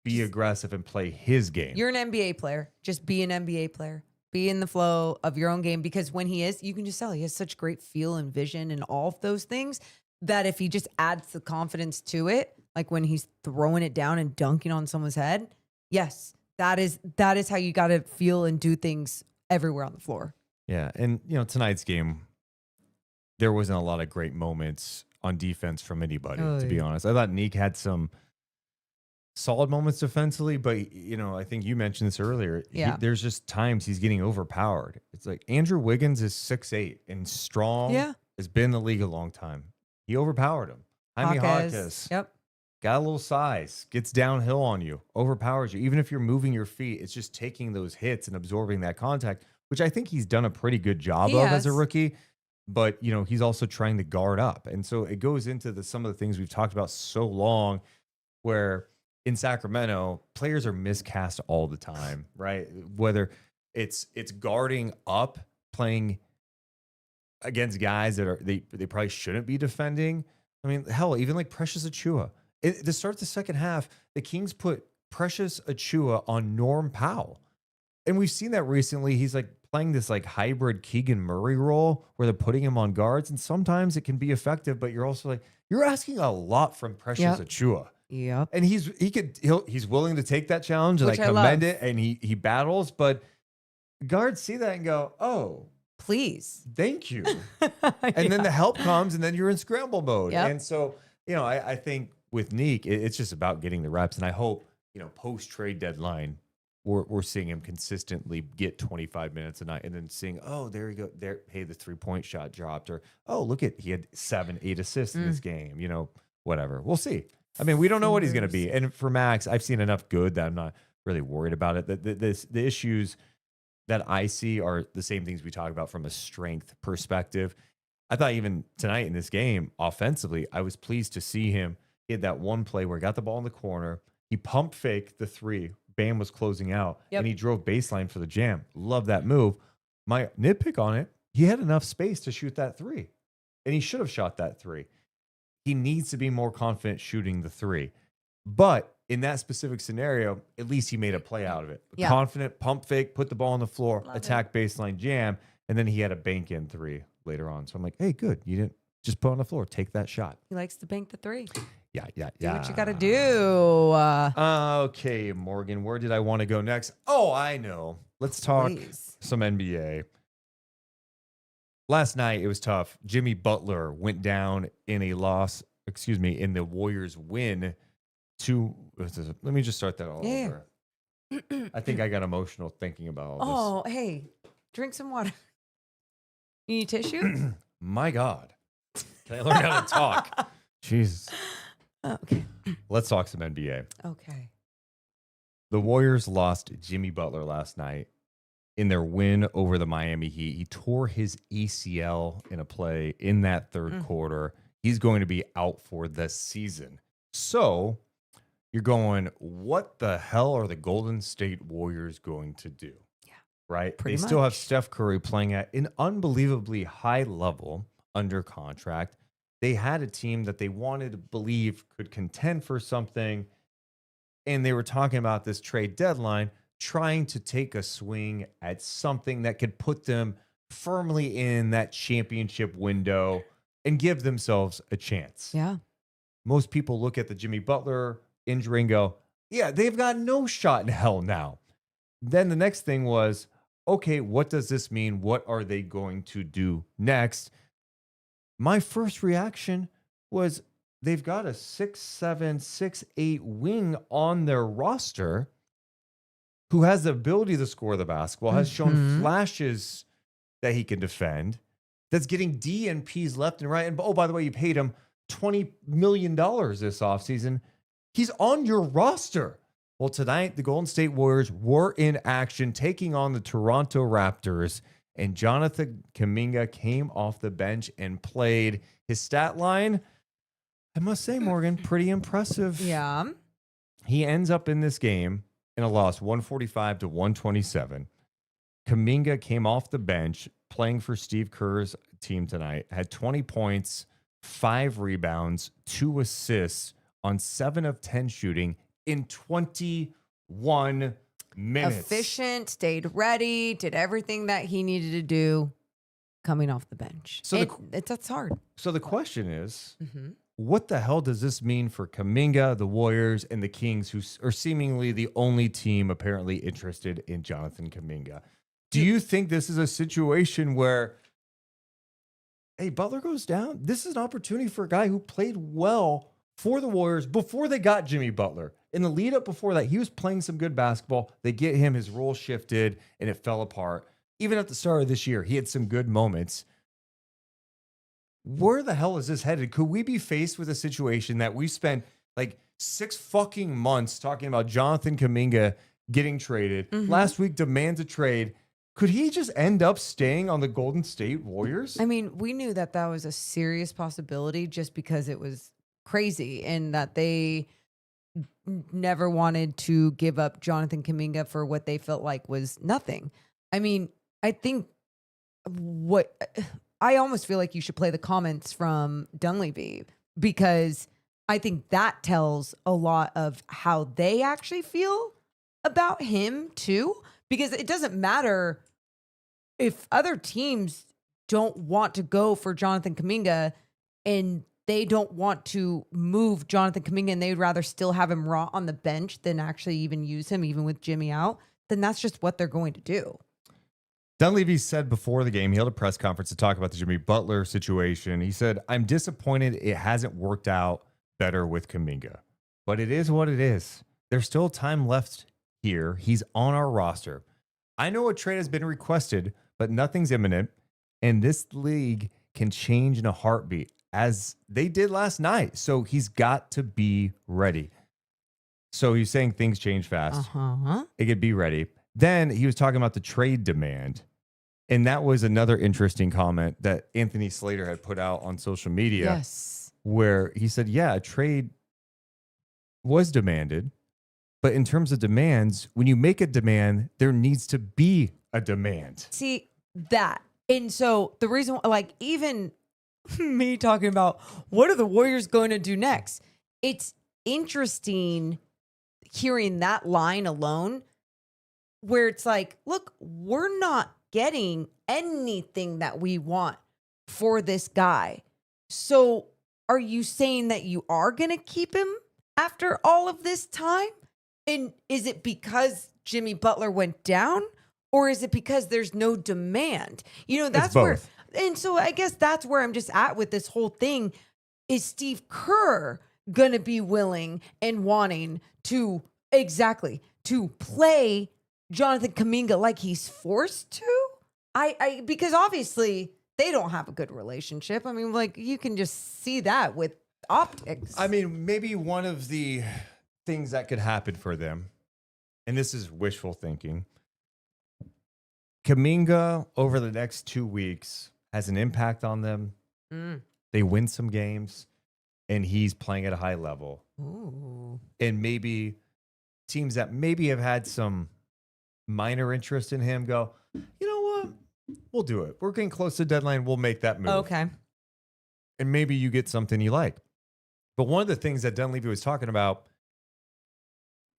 be aggressive and play his game. You're an NBA player. Just be an NBA player. Be in the flow of your own game, because when he is, you can just tell he has such great feel and vision and all of those things that if he just adds the confidence to it, like when he's throwing it down and dunking on someone's head, yes, that is how you got to feel and do things everywhere on the floor. Yeah. And, tonight's game, there wasn't a lot of great moments on defense from anybody, to be honest. I thought Nique had some solid moments defensively, but I think you mentioned this earlier. Yeah. There's just times he's getting overpowered. It's like Andrew Wiggins is 6'8" and strong. Yeah. Has been in the league a long time. He overpowered him. Jaime Jaquez. Yep. got a little size, gets downhill on you, overpowers you. Even if you're moving your feet, it's just taking those hits and absorbing that contact, which I think he's done a pretty good job He of as a has. rookie. But, he's also trying to guard up. And so it goes into some of the things we've talked about so long, where in Sacramento, players are miscast all the time, right? Whether it's guarding up, playing against guys that they probably shouldn't be defending. I mean, hell, even like Precious Achua. To start the second half, the Kings put Precious Achua on Norm Powell. And we've seen that recently. He's like playing this like hybrid Keegan Murray role where they're putting him on guards. And sometimes it can be effective, but you're also like, you're asking a lot from Precious Achua. Yep. And he's willing to take that challenge, and Which I I commend love. it. And he battles, but guards see that and go, oh, Please. thank you. And then the help comes, and then you're in scramble mode. Yep. And so, I think with Nique, it's just about getting the reps. And I hope, post trade deadline, we're seeing him consistently get 25 minutes a night, and then seeing, oh, there you go. There, hey, the 3-point shot dropped, or oh, look he had 7-8 assists in this game. Whatever. We'll see. I mean, we don't know what he's going to be. And for Max, I've seen enough good that I'm not really worried about it. The issues that I see are the same things we talk about from a strength perspective. I thought even tonight in this game, offensively, I was pleased to see him. He had that one play where he got the ball in the corner. He pump faked the 3. Bam was closing out, Yep. and he drove baseline for the jam. Love that move. My nitpick on it, he had enough space to shoot that 3, and he should have shot that 3. He needs to be more confident shooting the 3. But in that specific scenario, at least he made a play out of it. Yeah. Confident, pump fake, put the ball on the floor, Love attack baseline jam, and then he had a bank in 3 later on. So I'm like, hey, good. You didn't just put it on the floor. Take that shot. He likes to bank the 3. Yeah. Do what you got to do. Okay, Morgan, where did I want to go next? Oh, I know. Let's talk Please. some NBA. Last night, it was tough. Jimmy Butler went down in a loss, in the Warriors win to, let me just start that all Yeah. over. I think I got emotional thinking about all Oh, hey, drink some water. You need tissue? this. My God. Can I learn how to talk? Jesus. Oh, okay. Let's talk some NBA. Okay. The Warriors lost Jimmy Butler last night in their win over the Miami Heat. He tore his ACL in a play in that third quarter. He's going to be out for this season. So you're going, what the hell are the Golden State Warriors going to do? Yeah, right? pretty They still have much. Steph Curry playing at an unbelievably high level under contract. They had a team that they wanted to believe could contend for something. And they were talking about this trade deadline, trying to take a swing at something that could put them firmly in that championship window and give themselves a chance. Yeah. Most people look at the Jimmy Butler injury and go, yeah, they've got no shot in hell now. Then the next thing was, okay, what does this mean? What are they going to do next? My first reaction was they've got a 6'7", 6'8" wing on their roster who has the ability to score the basketball, has shown flashes that he can defend, that's getting DNPs left and right. And oh, by the way, you paid him $20 million this offseason. He's on your roster. Well, tonight, the Golden State Warriors were in action, taking on the Toronto Raptors, and Jonathan Kuminga came off the bench and played. His stat line, I must say, Morgan, pretty impressive. Yeah. He ends up in this game in a loss, 145 to 127. Kuminga came off the bench, playing for Steve Kerr's team tonight, had 20 points, 5 rebounds, 2 assists on 7 of 10 shooting in 21 minutes. Efficient, stayed ready, did everything that he needed to do coming off the bench. So That's hard. So the question is, Mm-hmm. what the hell does this mean for Kuminga, the Warriors, and the Kings, who are seemingly the only team apparently interested in Jonathan Kuminga? Do you think this is a situation where, hey, Butler goes down? This is an opportunity for a guy who played well for the Warriors before they got Jimmy Butler. In the lead up before that, he was playing some good basketball. They get him, his role shifted, and it fell apart. Even at the start of this year, he had some good moments. Where the hell is this headed? Could we be faced with a situation that we spent like 6 fucking months talking about Jonathan Kuminga getting traded. Last week demands a trade. Could he just end up staying on the Golden State Warriors? I mean, we knew that was a serious possibility just because it was crazy and that they never wanted to give up Jonathan Kuminga for what they felt like was nothing. I mean, I think I almost feel like you should play the comments from Dunleavy, because I think that tells a lot of how they actually feel about him too, because it doesn't matter if other teams don't want to go for Jonathan Kuminga and they don't want to move Jonathan Kuminga and they'd rather still have him raw on the bench than actually even use him, even with Jimmy out, then that's just what they're going to do. Dunleavy said before the game, he held a press conference to talk about the Jimmy Butler situation. He said, I'm disappointed it hasn't worked out better with Kuminga, but it is what it is. There's still time left here. He's on our roster. I know a trade has been requested, but nothing's imminent, and this league can change in a heartbeat, as they did last night. So he's got to be ready. So he's saying things change fast. It could be ready. Then he was talking about the trade demand. And that was another interesting comment that Anthony Slater had put out on social media. Yes. Where he said, yeah, a trade was demanded. But in terms of demands, when you make a demand, there needs to be a demand. See that. And so the reason, like, even me talking about what are the Warriors going to do next? It's interesting hearing that line alone, where it's like, look, we're not getting anything that we want for this guy. So are you saying that you are going to keep him after all of this time? And is it because Jimmy Butler went down, or is it because there's no demand? You know, that's where, and so I guess that's where I'm just at with this whole thing. Is Steve Kerr going to be willing and wanting to play Jonathan Kuminga like he's forced to? Because obviously they don't have a good relationship. I mean, like, you can just see that with optics. I mean, maybe one of the things that could happen for them, and this is wishful thinking, Kuminga over the next 2 weeks has an impact on them. They win some games, and he's playing at a high level. Ooh. And maybe teams that maybe have had some minor interest in him go, you know what? We'll do it. We're getting close to the deadline. We'll make that move. Okay. And maybe you get something you like. But one of the things that Dunleavy was talking about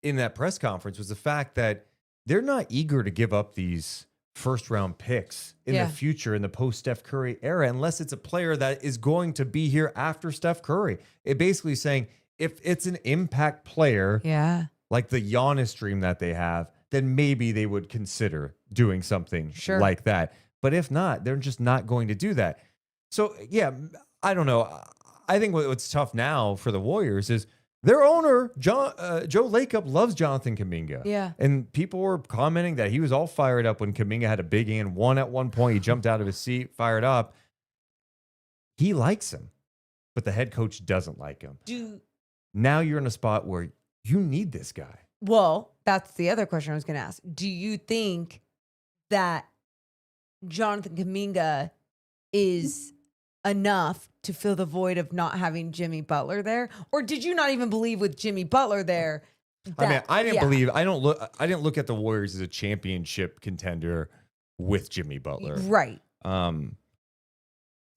in that press conference was the fact that they're not eager to give up these first-round picks in the future in the post-Steph Curry era unless it's a player that is going to be here after Steph Curry. It basically saying if it's an impact player, like the Giannis dream that they have, then maybe they would consider doing something like that. But if not, they're just not going to do that. So, yeah, I don't know. I think what's tough now for the Warriors is their owner, Joe Lacob, loves Jonathan Kuminga. Yeah. And people were commenting that he was all fired up when Kuminga had a big and won at one point. He jumped out of his seat, fired up. He likes him, but the head coach doesn't like him. Now you're in a spot where you need this guy. Well, that's the other question I was going to ask. Do you think that Jonathan Kuminga is enough to fill the void of not having Jimmy Butler there? Or did you not even believe with Jimmy Butler there? I didn't look at the Warriors as a championship contender with Jimmy Butler. Right.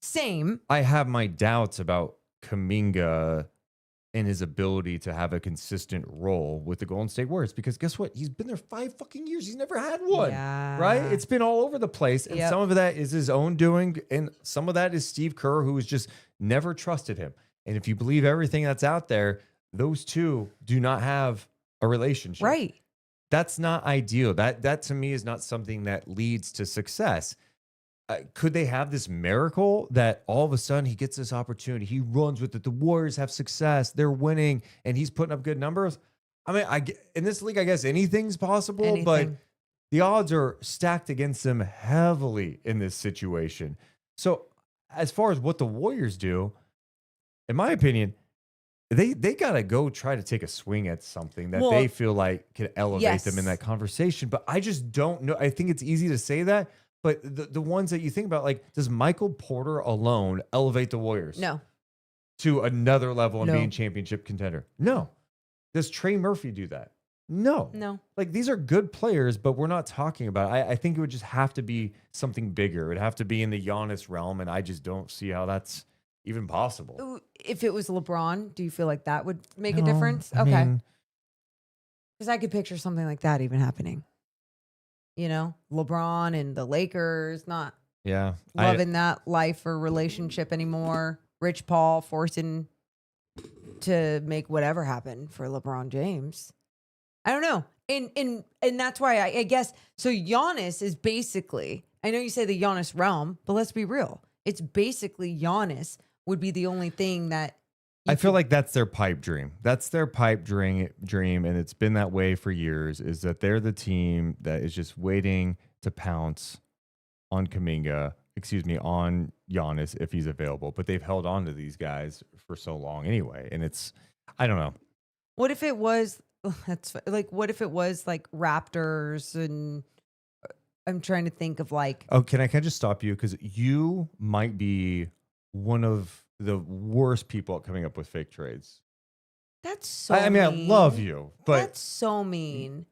Same. I have my doubts about Kuminga and his ability to have a consistent role with the Golden State Warriors, because guess what? He's been there 5 fucking years. He's never had one, right? It's been all over the place. And some of that is his own doing. And some of that is Steve Kerr, who has just never trusted him. And if you believe everything that's out there, those two do not have a relationship. Right. That's not ideal. That to me is not something that leads to success. Could they have this miracle that all of a sudden he gets this opportunity, he runs with it, the Warriors have success, they're winning, and he's putting up good numbers? I mean, in this league, I guess anything's possible, but the odds are stacked against them heavily in this situation. So as far as what the Warriors do, in my opinion, they got to go try to take a swing at something that they feel like can elevate them in that conversation. But I just don't know. I think it's easy to say that, but the ones that you think about, like, does Michael Porter alone elevate the Warriors? No. To another level and being championship contender? No. Does Trey Murphy do that? No. Like, these are good players, but we're not talking about it. I think it would just have to be something bigger. It would have to be in the Giannis realm, and I just don't see how that's even possible. If it was LeBron, do you feel like that would make a difference? Okay. Because I could picture something like that even happening. You know, LeBron and the Lakers not loving that life or relationship anymore. Rich Paul forcing to make whatever happen for LeBron James. I don't know. And that's why I guess, so Giannis is basically, I know you say the Giannis realm, but let's be real. It's basically Giannis would be the only thing that I feel like that's their pipe dream. That's their pipe dream, and it's been that way for years, is that they're the team that is just waiting to pounce on Kuminga, on Giannis if he's available. But they've held on to these guys for so long anyway, and it's, I don't know. What if it was, what if it was like Raptors, and I'm trying to think of like. Oh, can I just stop you? Because you might be one of the worst people at coming up with fake trades. That's so I mean, I love you, but that's so mean.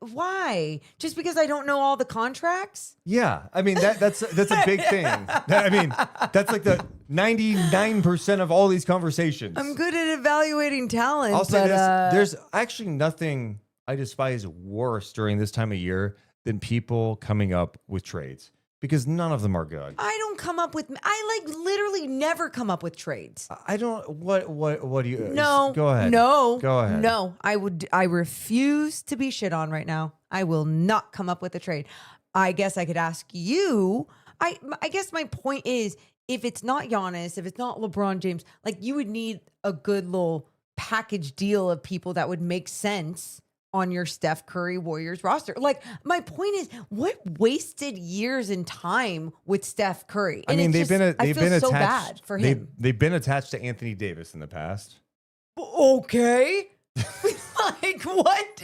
Why? Just because I don't know all the contracts? Yeah. I mean, that's a big thing. I mean, that's like the 99% of all these conversations. I'm good at evaluating talent. I'll say this. There's actually nothing I despise worse during this time of year than people coming up with trades, because none of them are good. I don't come up with, I like literally never come up with trades. I don't, what do you, no, go ahead. No, go ahead. No, I refuse to be shit on right now. I will not come up with a trade. I guess I could ask you, I guess my point is, if it's not Giannis, if it's not LeBron James, like, you would need a good little package deal of people that would make sense on your Steph Curry Warriors roster. Like, my point is, what wasted years in time with Steph Curry? And I mean, they've been attached, so bad for him. They've been attached to Anthony Davis in the past. Okay. Like, what?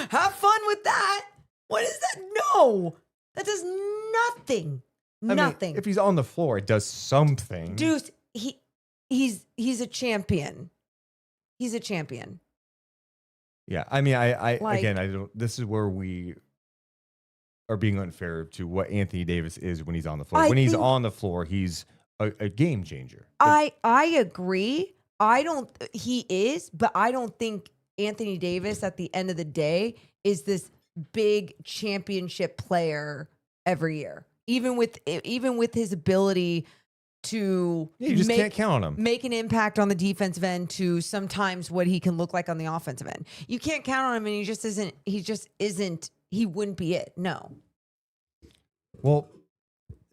Have fun with that. What is that? No, that does nothing. Nothing. Mean, if he's on the floor, it does something. Deuce, he's a champion. He's a champion. Yeah, I mean, I again, I don't. This is where we are being unfair to what Anthony Davis is when he's on the floor. When he's on the floor, he's a game changer. I agree. He is, but I don't think Anthony Davis at the end of the day is this big championship player every year. Even with his ability to you just can't count on him. Make an impact on the defensive end to sometimes what he can look like on the offensive end. You can't count on him, and he just isn't, he wouldn't be it. No. Well,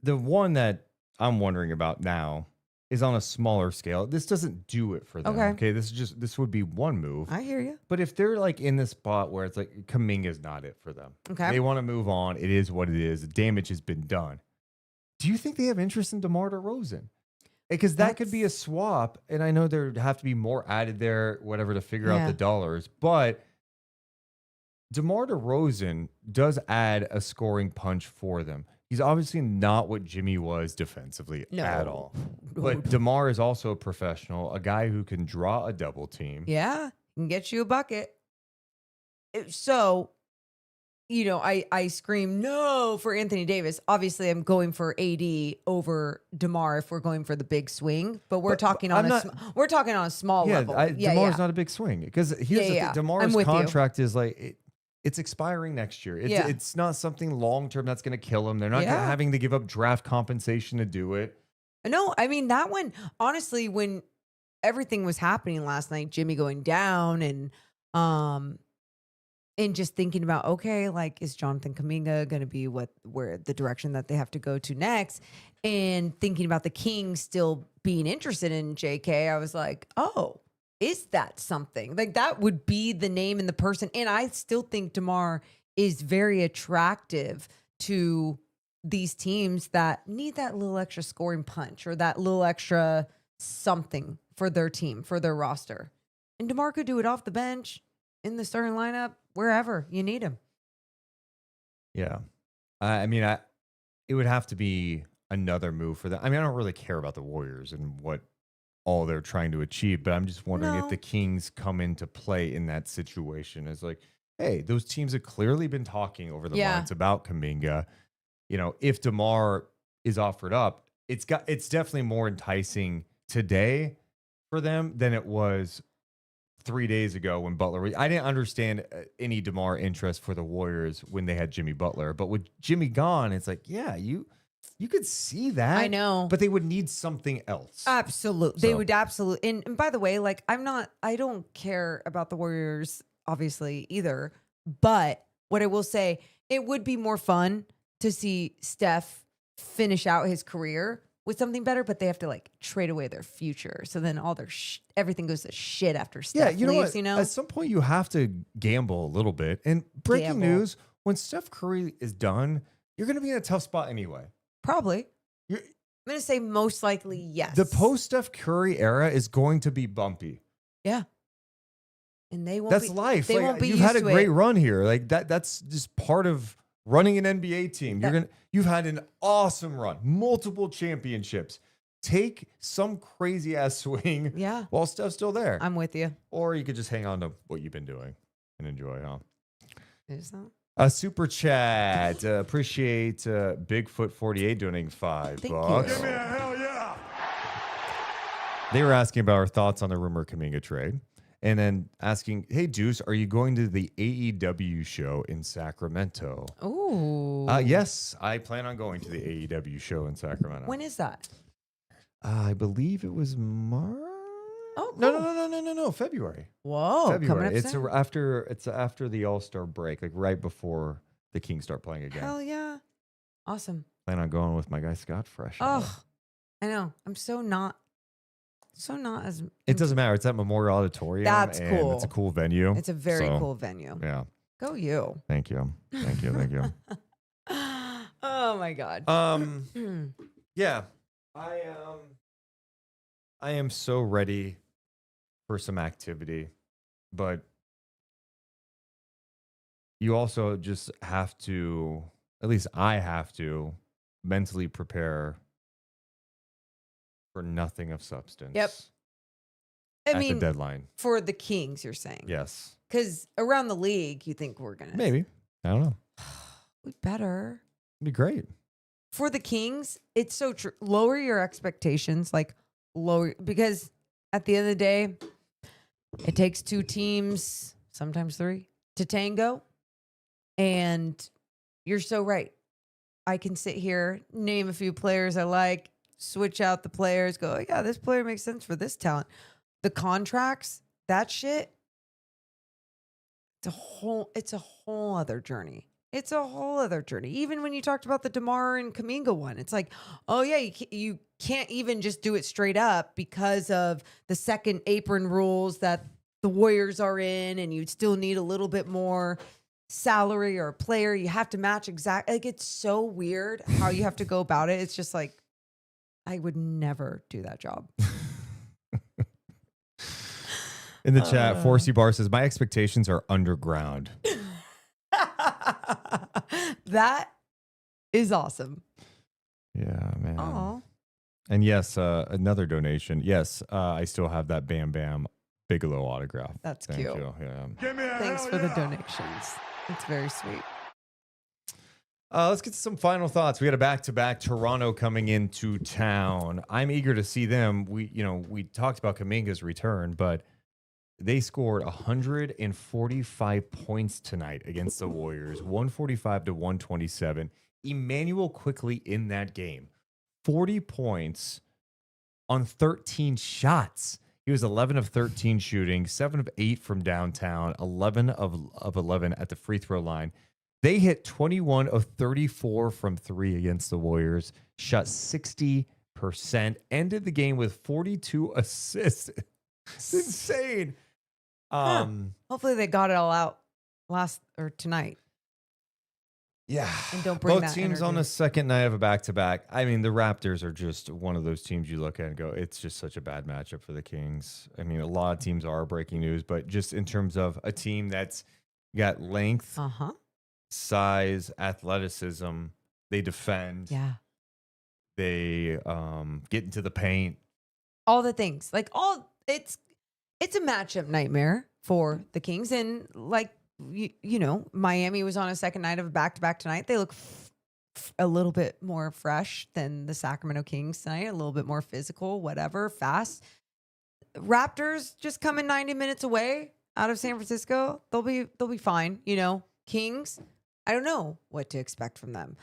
the one that I'm wondering about now is on a smaller scale. This doesn't do it for them. Okay. This would be one move. I hear you. But if they're like in this spot where it's like Kuminga's not it for them. Okay. They want to move on. It is what it is. The damage has been done. Do you think they have interest in DeMar DeRozan? Because that could be a swap, and I know there'd have to be more added there, whatever, to figure out the dollars. But DeMar DeRozan does add a scoring punch for them. He's obviously not what Jimmy was defensively at all. But DeMar is also a professional, a guy who can draw a double team. Yeah, can get you a bucket. So, you know, I scream no for Anthony Davis. Obviously, I'm going for AD over DeMar if we're going for the big swing. But we're talking on a small level. DeMar's not a big swing, because here's the thing. DeMar's contract is like it's expiring next year. It's not something long term that's going to kill him. They're not having to give up draft compensation to do it. No, I mean, that one, honestly, when everything was happening last night, Jimmy going down and just thinking about, okay, like, is Jonathan Kuminga going to be where the direction that they have to go to next? And thinking about the Kings still being interested in JK, I was like, oh, is that something? Like, that would be the name and the person. And I still think DeMar is very attractive to these teams that need that little extra scoring punch or that little extra something for their team, for their roster. And DeMar could do it off the bench, in the starting lineup, wherever you need him. Yeah. I mean, it would have to be another move for them. I mean, I don't really care about the Warriors and what all they're trying to achieve, but I'm just wondering if the Kings come into play in that situation. It's like, hey, those teams have clearly been talking over the months about Kuminga. You know, if DeMar is offered up, it's definitely more enticing today for them than it was 3 days ago when Butler. I didn't understand any DeMar interest for the Warriors when they had Jimmy Butler, but with Jimmy gone, it's like, yeah, you could see that. I know, but they would need something else. Absolutely, they would absolutely. And by the way, like I don't care about the Warriors obviously either. But what I will say, it would be more fun to see Steph finish out his career with something better, but they have to like trade away their future. So then all their everything goes to shit after Steph you know leaves, what? you know? At some point you have to gamble a little bit. And breaking news, when Steph Curry is done, you're going to be in a tough spot anyway. Probably. I'm going to say most likely yes. The post-Steph Curry era is going to be bumpy. Yeah. And they won't That's be, life. They won't be you've used had a to great it. run here. Like that's just part of running an NBA team. You've had an awesome run, multiple championships. Take some crazy ass swing while Steph's still there. I'm with you. Or you could just hang on to what you've been doing and enjoy, huh? Is that? A super chat. Appreciate Bigfoot48 donating $5. Thank you. Give me a hell yeah. They were asking about our thoughts on the rumor Kuminga trade. And then asking, hey, Deuce, are you going to the AEW show in Sacramento? Ooh. Yes, I plan on going to the AEW show in Sacramento. When is that? I believe it was March. Oh, cool. No, February. Whoa, February. coming up It's soon. after the All-Star break, like right before the Kings start playing again. Hell yeah. Awesome. Plan on going with my guy Scott Fresh. Oh, I know. I'm so not as. It doesn't matter. It's at Memorial Auditorium. That's and cool. It's a cool venue. It's a very cool venue. Yeah. Go you. Thank you. Thank you. Oh my God. Yeah. I am so ready for some activity, but you also just have to, at least I have to, mentally prepare for nothing of substance. Yep. At the deadline. For the Kings, you're saying? Yes. Because around the league, you think we're going to. Maybe. I don't know. We better. It'd be great. For the Kings, it's so true. Lower your expectations, because at the end of the day, it takes two teams, sometimes three, to tango. And you're so right. I can sit here, name a few players I like, switch out the players, go, oh, yeah, this player makes sense for this talent. The contracts, that shit, it's a whole other journey. It's a whole other journey. Even when you talked about the DeMar and Kuminga one, it's like, oh yeah, you can't even just do it straight up because of the second apron rules that the Warriors are in, and you still need a little bit more salary or a player. You have to match exact. Like, it's so weird how you have to go about it. It's just like, I would never do that job. In the chat, Forsey Bar says, my expectations are underground. That is awesome. Yeah, man. Oh. And yes, another donation. Yes, I still have that Bam Bam Bigelow autograph. That's Thank cute. you. Yeah. Give me a Thanks hell for the yeah. donations. It's very sweet. Let's get to some final thoughts. We got a back-to-back Toronto coming into town. I'm eager to see them. We talked about Kuminga's return, but they scored 145 points tonight against the Warriors, 145 to 127. Emmanuel quickly in that game, 40 points on 13 shots. He was 11 of 13 shooting, 7 of 8 from downtown, 11 of 11 at the free throw line. They hit 21 of 34 from 3 against the Warriors, shot 60%, ended the game with 42 assists. It's insane. Hopefully they got it all out tonight. Yeah. And don't bring both that teams on energy. the second night of a back-to-back. I mean, the Raptors are just one of those teams you look at and go, it's just such a bad matchup for the Kings. I mean, a lot of teams are breaking news, but just in terms of a team that's got length, size, athleticism, they defend. Yeah. They get into the paint. All the things. Like it's a matchup nightmare for the Kings. And like, you know, Miami was on a second night of a back-to-back tonight. They look a little bit more fresh than the Sacramento Kings tonight, a little bit more physical, whatever, fast. Raptors just coming 90 minutes away out of San Francisco. They'll be fine. You know, Kings, I don't know what to expect from them.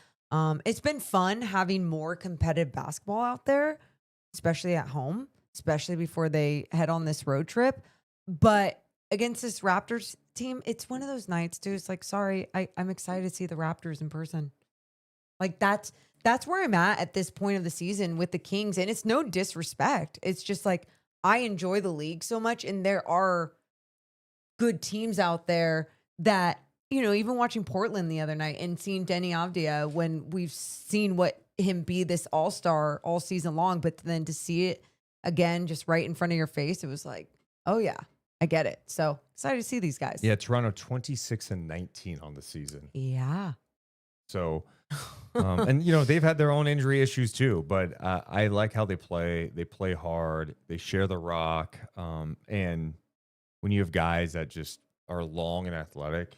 It's been fun having more competitive basketball out there, especially at home, especially before they head on this road trip. But against this Raptors team, it's one of those nights, dude. It's like, sorry, I'm excited to see the Raptors in person. Like that's where I'm at this point of the season with the Kings. And it's no disrespect. It's just like, I enjoy the league so much. And there are good teams out there that, you know, even watching Portland the other night and seeing Denny Avdia when we've seen what him be this all-star all season long, but then to see it again, just right in front of your face, it was like, oh yeah, I get it. So excited to see these guys. Yeah, Toronto 26-19 on the season. Yeah. So, and you know, they've had their own injury issues too, but I like how they play. They play hard. They share the rock. And when you have guys that just are long and athletic,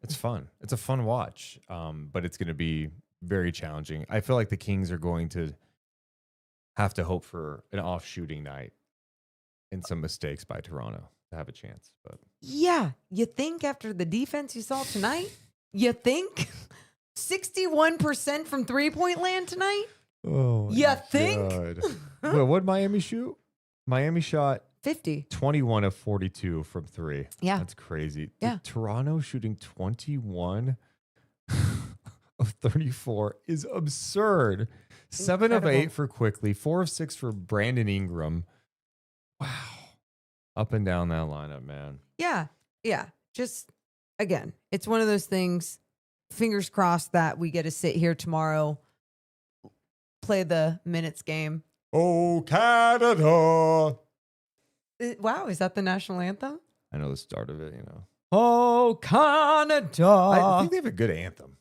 it's fun. It's a fun watch. But it's going to be very challenging. I feel like the Kings are going to have to hope for an off shooting night and some mistakes by Toronto to have a chance. But yeah, you think after the defense you saw tonight, you think 61% from 3-point land tonight? oh, You think? Well, what Miami shoot? Miami shot 50. 21 of 42 from three. Yeah. That's crazy. Yeah. Toronto shooting 21 of 34 is absurd. 7 of 8 for Quickly, 4 of 6 for Brandon Ingram. Wow. Up and down that lineup, man. Yeah. Yeah. Just, again, it's one of those things. Fingers crossed that we get to sit here tomorrow, play the minutes game. Oh, Canada. Wow. Is that the national anthem? I know the start of it, you know. Oh, Canada. I think they have a good anthem,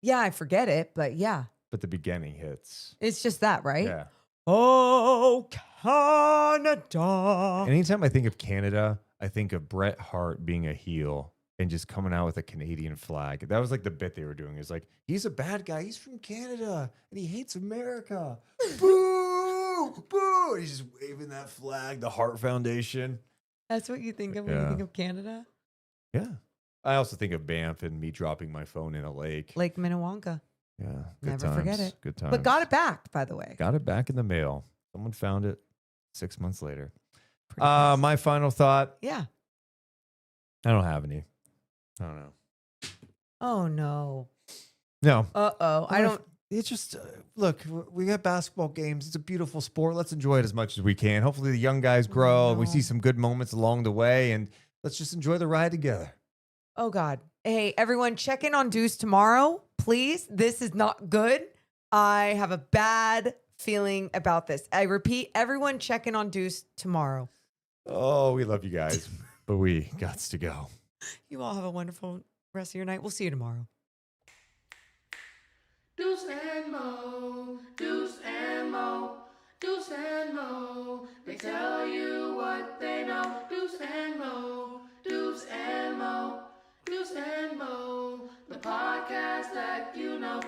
Yeah, I forget it, but yeah. but the beginning hits. It's just that, right? Yeah. Oh, Canada. Anytime I think of Canada, I think of Bret Hart being a heel and just coming out with a Canadian flag. That was like the bit they were doing. It's like, he's a bad guy. He's from Canada and he hates America. Boo! Boo! And he's just waving that flag, the Hart Foundation. That's what you think of when you think of Canada? Yeah. I also think of Banff and me dropping my phone in a lake. Lake Minnewanka. Yeah. Good Never times. forget it. Good times. But got it back, by the way. Got it back in the mail. Someone found it 6 months later. Pretty nice. My final thought. Yeah. I don't have any. I don't know. Oh, no. No. Uh-oh. I don't. It's just, look, we got basketball games. It's a beautiful sport. Let's enjoy it as much as we can. Hopefully the young guys grow and we see some good moments along the way. And let's just enjoy the ride together. Oh, God. Hey, everyone, check in on Deuce tomorrow, please. This is not good. I have a bad feeling about this. I repeat, everyone check in on Deuce tomorrow. Oh, we love you guys, but we got to go. You all have a wonderful rest of your night. We'll see you tomorrow. Deuce and Mo, Deuce and Mo, Deuce and Mo. They tell you what they know. Deuce and Mo, Deuce and Mo, Deuce and Mo. The podcast that you know.